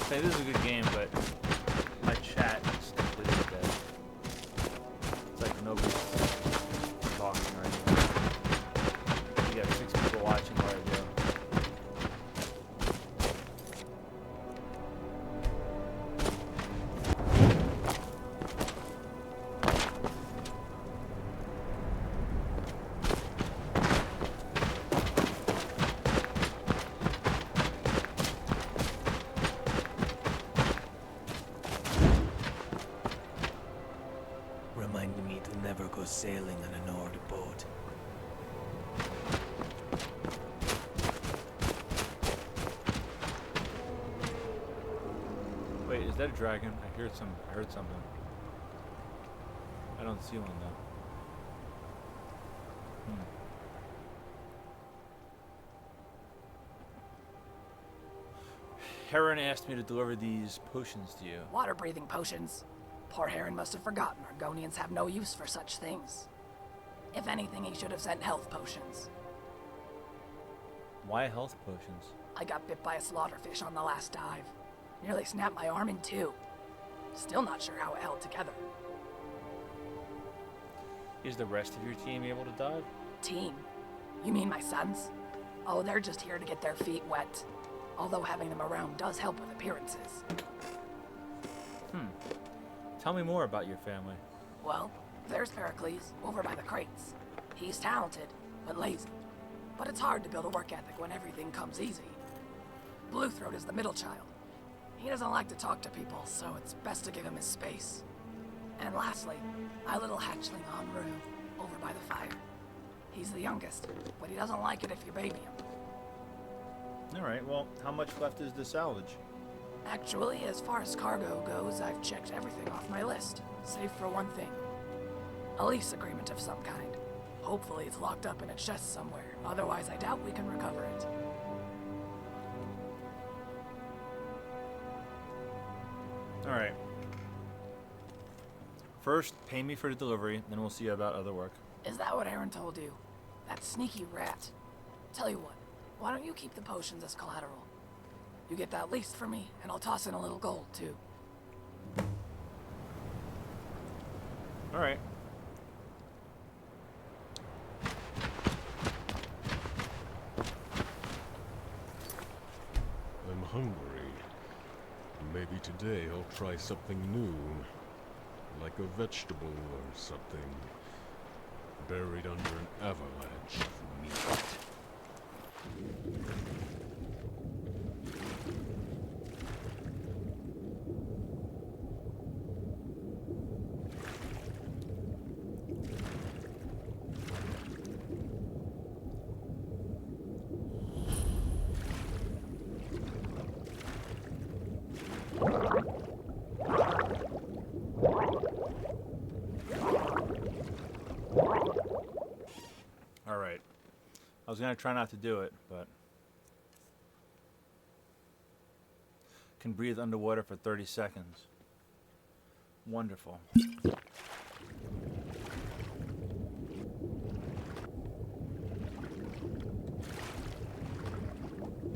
Hey, this is a good game, but my chat is completely dead. It's like nobody's talking right now. You got 6 people watching what I do. Remind me to never go sailing on an oared boat. Wait, is that a dragon? I heard something. I don't see one though. Heron asked me to deliver these potions to you. Water-breathing potions. Poor Heron must have forgotten Argonians have no use for such things. If anything, he should have sent health potions. Why health potions? I got bit by a slaughterfish on the last dive. Nearly snapped my arm in two. Still not sure how it held together. Is the rest of your team able to dive? Team? You mean my sons? Oh, they're just here to get their feet wet. Although having them around does help with appearances. Tell me more about your family. Well, there's Pericles, over by the crates. He's talented, but lazy. But it's hard to build a work ethic when everything comes easy. Bluethroat is the middle child. He doesn't like to talk to people, so it's best to give him his space. And lastly, my little hatchling Henru, over by the fire. He's the youngest, but he doesn't like it if you baby him. Alright, well, how much left is the salvage? Actually, as far as cargo goes, I've checked everything off my list, save for one thing. A lease agreement of some kind. Hopefully it's locked up in a chest somewhere, otherwise I doubt we can recover it. Alright. First, pay me for the delivery, then we'll see about other work. Is that what Aaron told you? That sneaky rat. Tell you what, why don't you keep the potions as collateral? You get that leased for me, and I'll toss in a little gold, too. Alright. I'm hungry. Maybe today I'll try something new. Like a vegetable or something. Buried under an avalanche of meat. Alright. I was going to try not to do it, but... Can breathe underwater for 30 seconds. Wonderful. I'm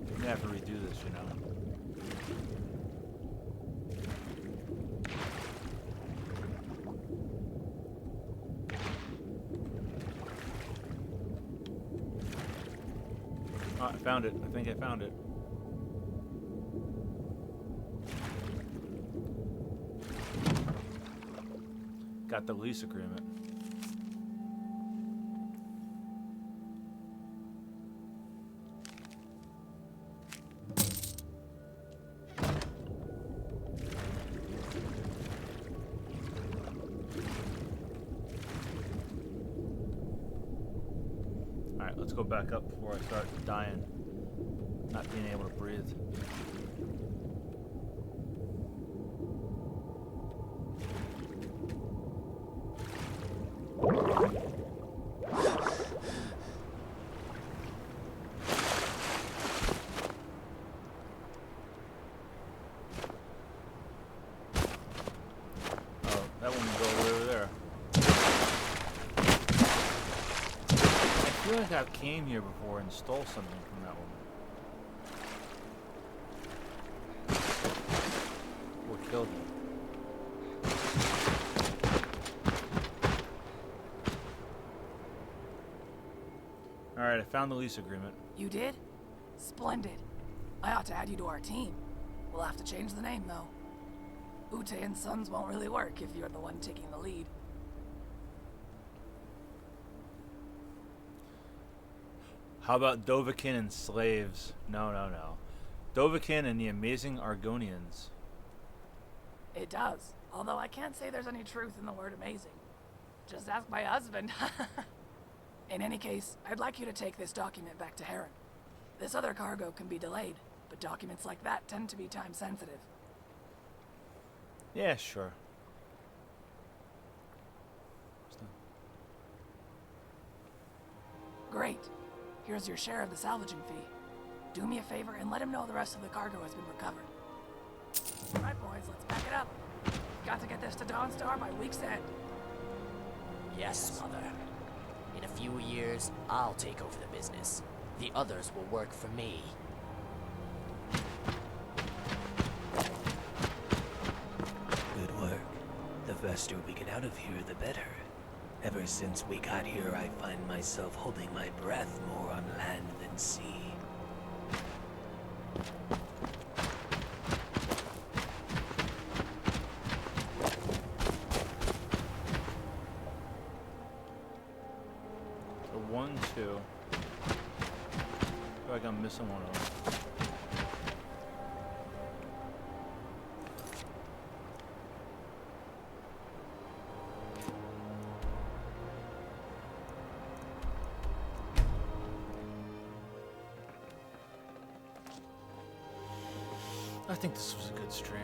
going to have to redo this, you know. Oh, I found it. I think I found it. Got the lease agreement. Alright, let's go back up before I start dying. Not being able to breathe. I feel like I came here before and stole something from that woman. Or killed her. Alright, I found the lease agreement. You did? Splendid. I ought to add you to our team. We'll have to change the name, though. Ute and Sons won't really work if you're the one taking the lead. How about Dovahkiin and slaves? No. Dovahkiin and the amazing Argonians. It does, although I can't say there's any truth in the word amazing. Just ask my husband. In any case, I'd like you to take this document back to Heron. This other cargo can be delayed, but documents like that tend to be time sensitive. Yeah, sure. Great. Here's your share of the salvaging fee. Do me a favor and let him know the rest of the cargo has been recovered. All right, boys, let's pack it up. Got to get this to Dawnstar by week's end. Yes, Mother. In a few years, I'll take over the business. The others will work for me. Good work. The faster we get out of here, the better. Ever since we got here, I find myself holding my breath more on land than sea. So 1, 2. I feel like I'm missing one of them. I think this was a good stream.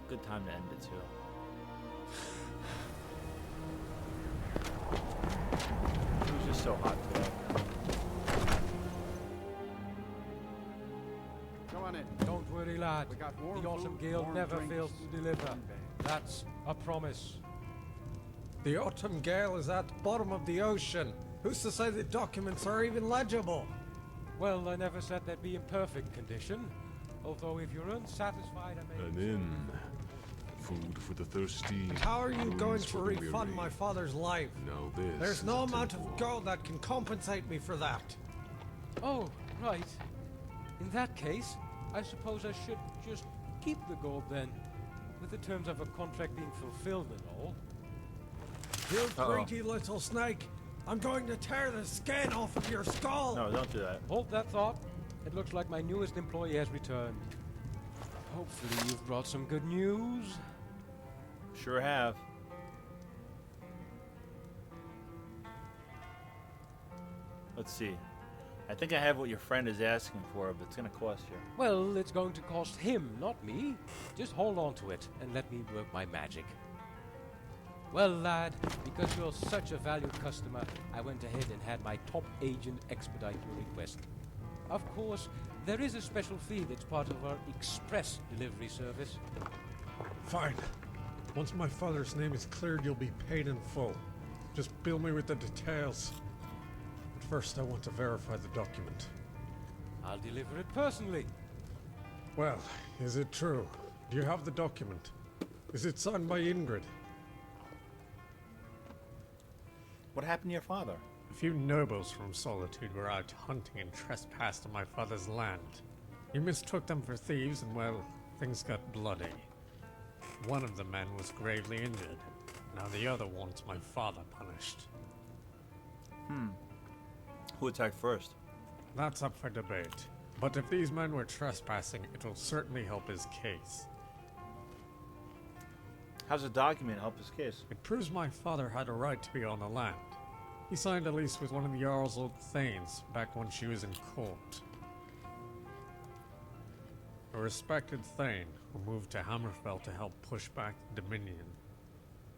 Good time to end it too. It was just so hot today. Come on in. Don't worry, lad. We got warm the Autumn food, Gale warm never drinks, fails to deliver. and bed. That's a promise. The Autumn Gale is at the bottom of the ocean. Who's to say the documents are even legible? Well, I never said they'd be in perfect condition. Although if you're unsatisfied, I may... An inn. Food for the thirsty. How are you rooms going to for the refund weary. my father's life? Now this There's is no a amount temple. of gold that can compensate me for that. Oh, right. In that case, I suppose I should just keep the gold then, with the terms of a contract being fulfilled and all. You greedy little snake! I'm going to tear the skin off of your skull! No, don't do that. Hold that thought. It looks like my newest employee has returned. Hopefully you've brought some good news. Sure have. Let's see. I think I have what your friend is asking for, but it's gonna cost you. Well, it's going to cost him, not me. Just hold on to it and let me work my magic. Well, lad, because you're such a valued customer, I went ahead and had my top agent expedite your request. Of course, there is a special fee that's part of our express delivery service. Fine. Once my father's name is cleared, you'll be paid in full. Just bill me with the details. But first, I want to verify the document. I'll deliver it personally. Well, is it true? Do you have the document? Is it signed by Ingrid? What happened to your father? A few nobles from Solitude were out hunting and trespassed on my father's land. You mistook them for thieves and, well, things got bloody. One of the men was gravely injured. Now the other wants my father punished. Who attacked first? That's up for debate. But if these men were trespassing, it'll certainly help his case. How's the document help his case? It proves my father had a right to be on the land. He signed a lease with one of the Jarl's old thanes back when she was in court. A respected thane who moved to Hammerfell to help push back the Dominion.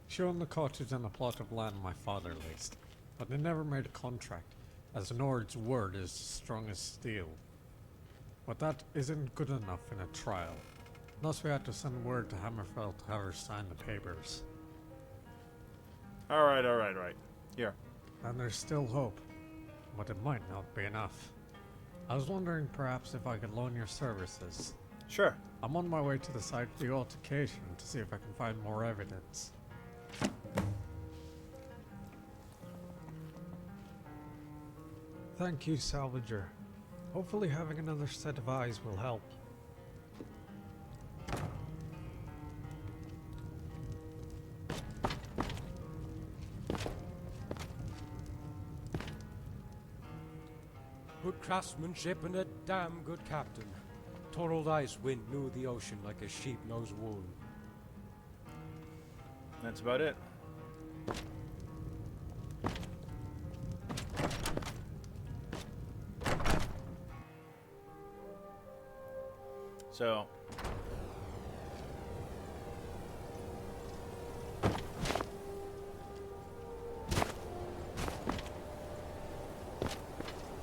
She owned the cottage and a plot of land my father leased, but they never made a contract, as Nord's word is strong as steel. But that isn't good enough in a trial. Thus we had to send word to Hammerfell to have her sign the papers. Alright. Here. And there's still hope, but it might not be enough. I was wondering perhaps if I could loan your services. Sure. I'm on my way to the site of the altercation to see if I can find more evidence. Thank you, Salvager. Hopefully having another set of eyes will help. Good craftsmanship and a damn good captain. Torald Icewind knew the ocean like a sheep knows wool. That's about it. So,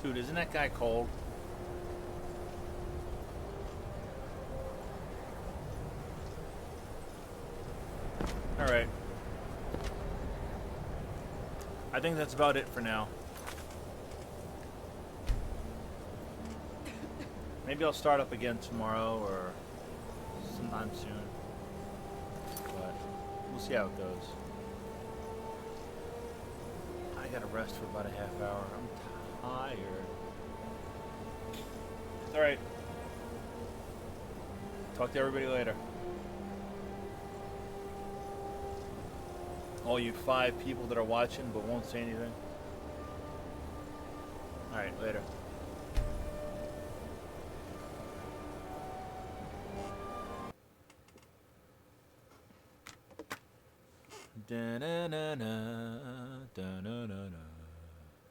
Dude, isn't that guy cold? Alright. I think that's about it for now. Maybe I'll start up again tomorrow or sometime soon. But we'll see how it goes. I gotta rest for about a half hour. I'm tired. Alright. Talk to everybody later. All you 5 people that are watching but won't say anything. Alright, later. Da-na-na-na, da-na-na-na.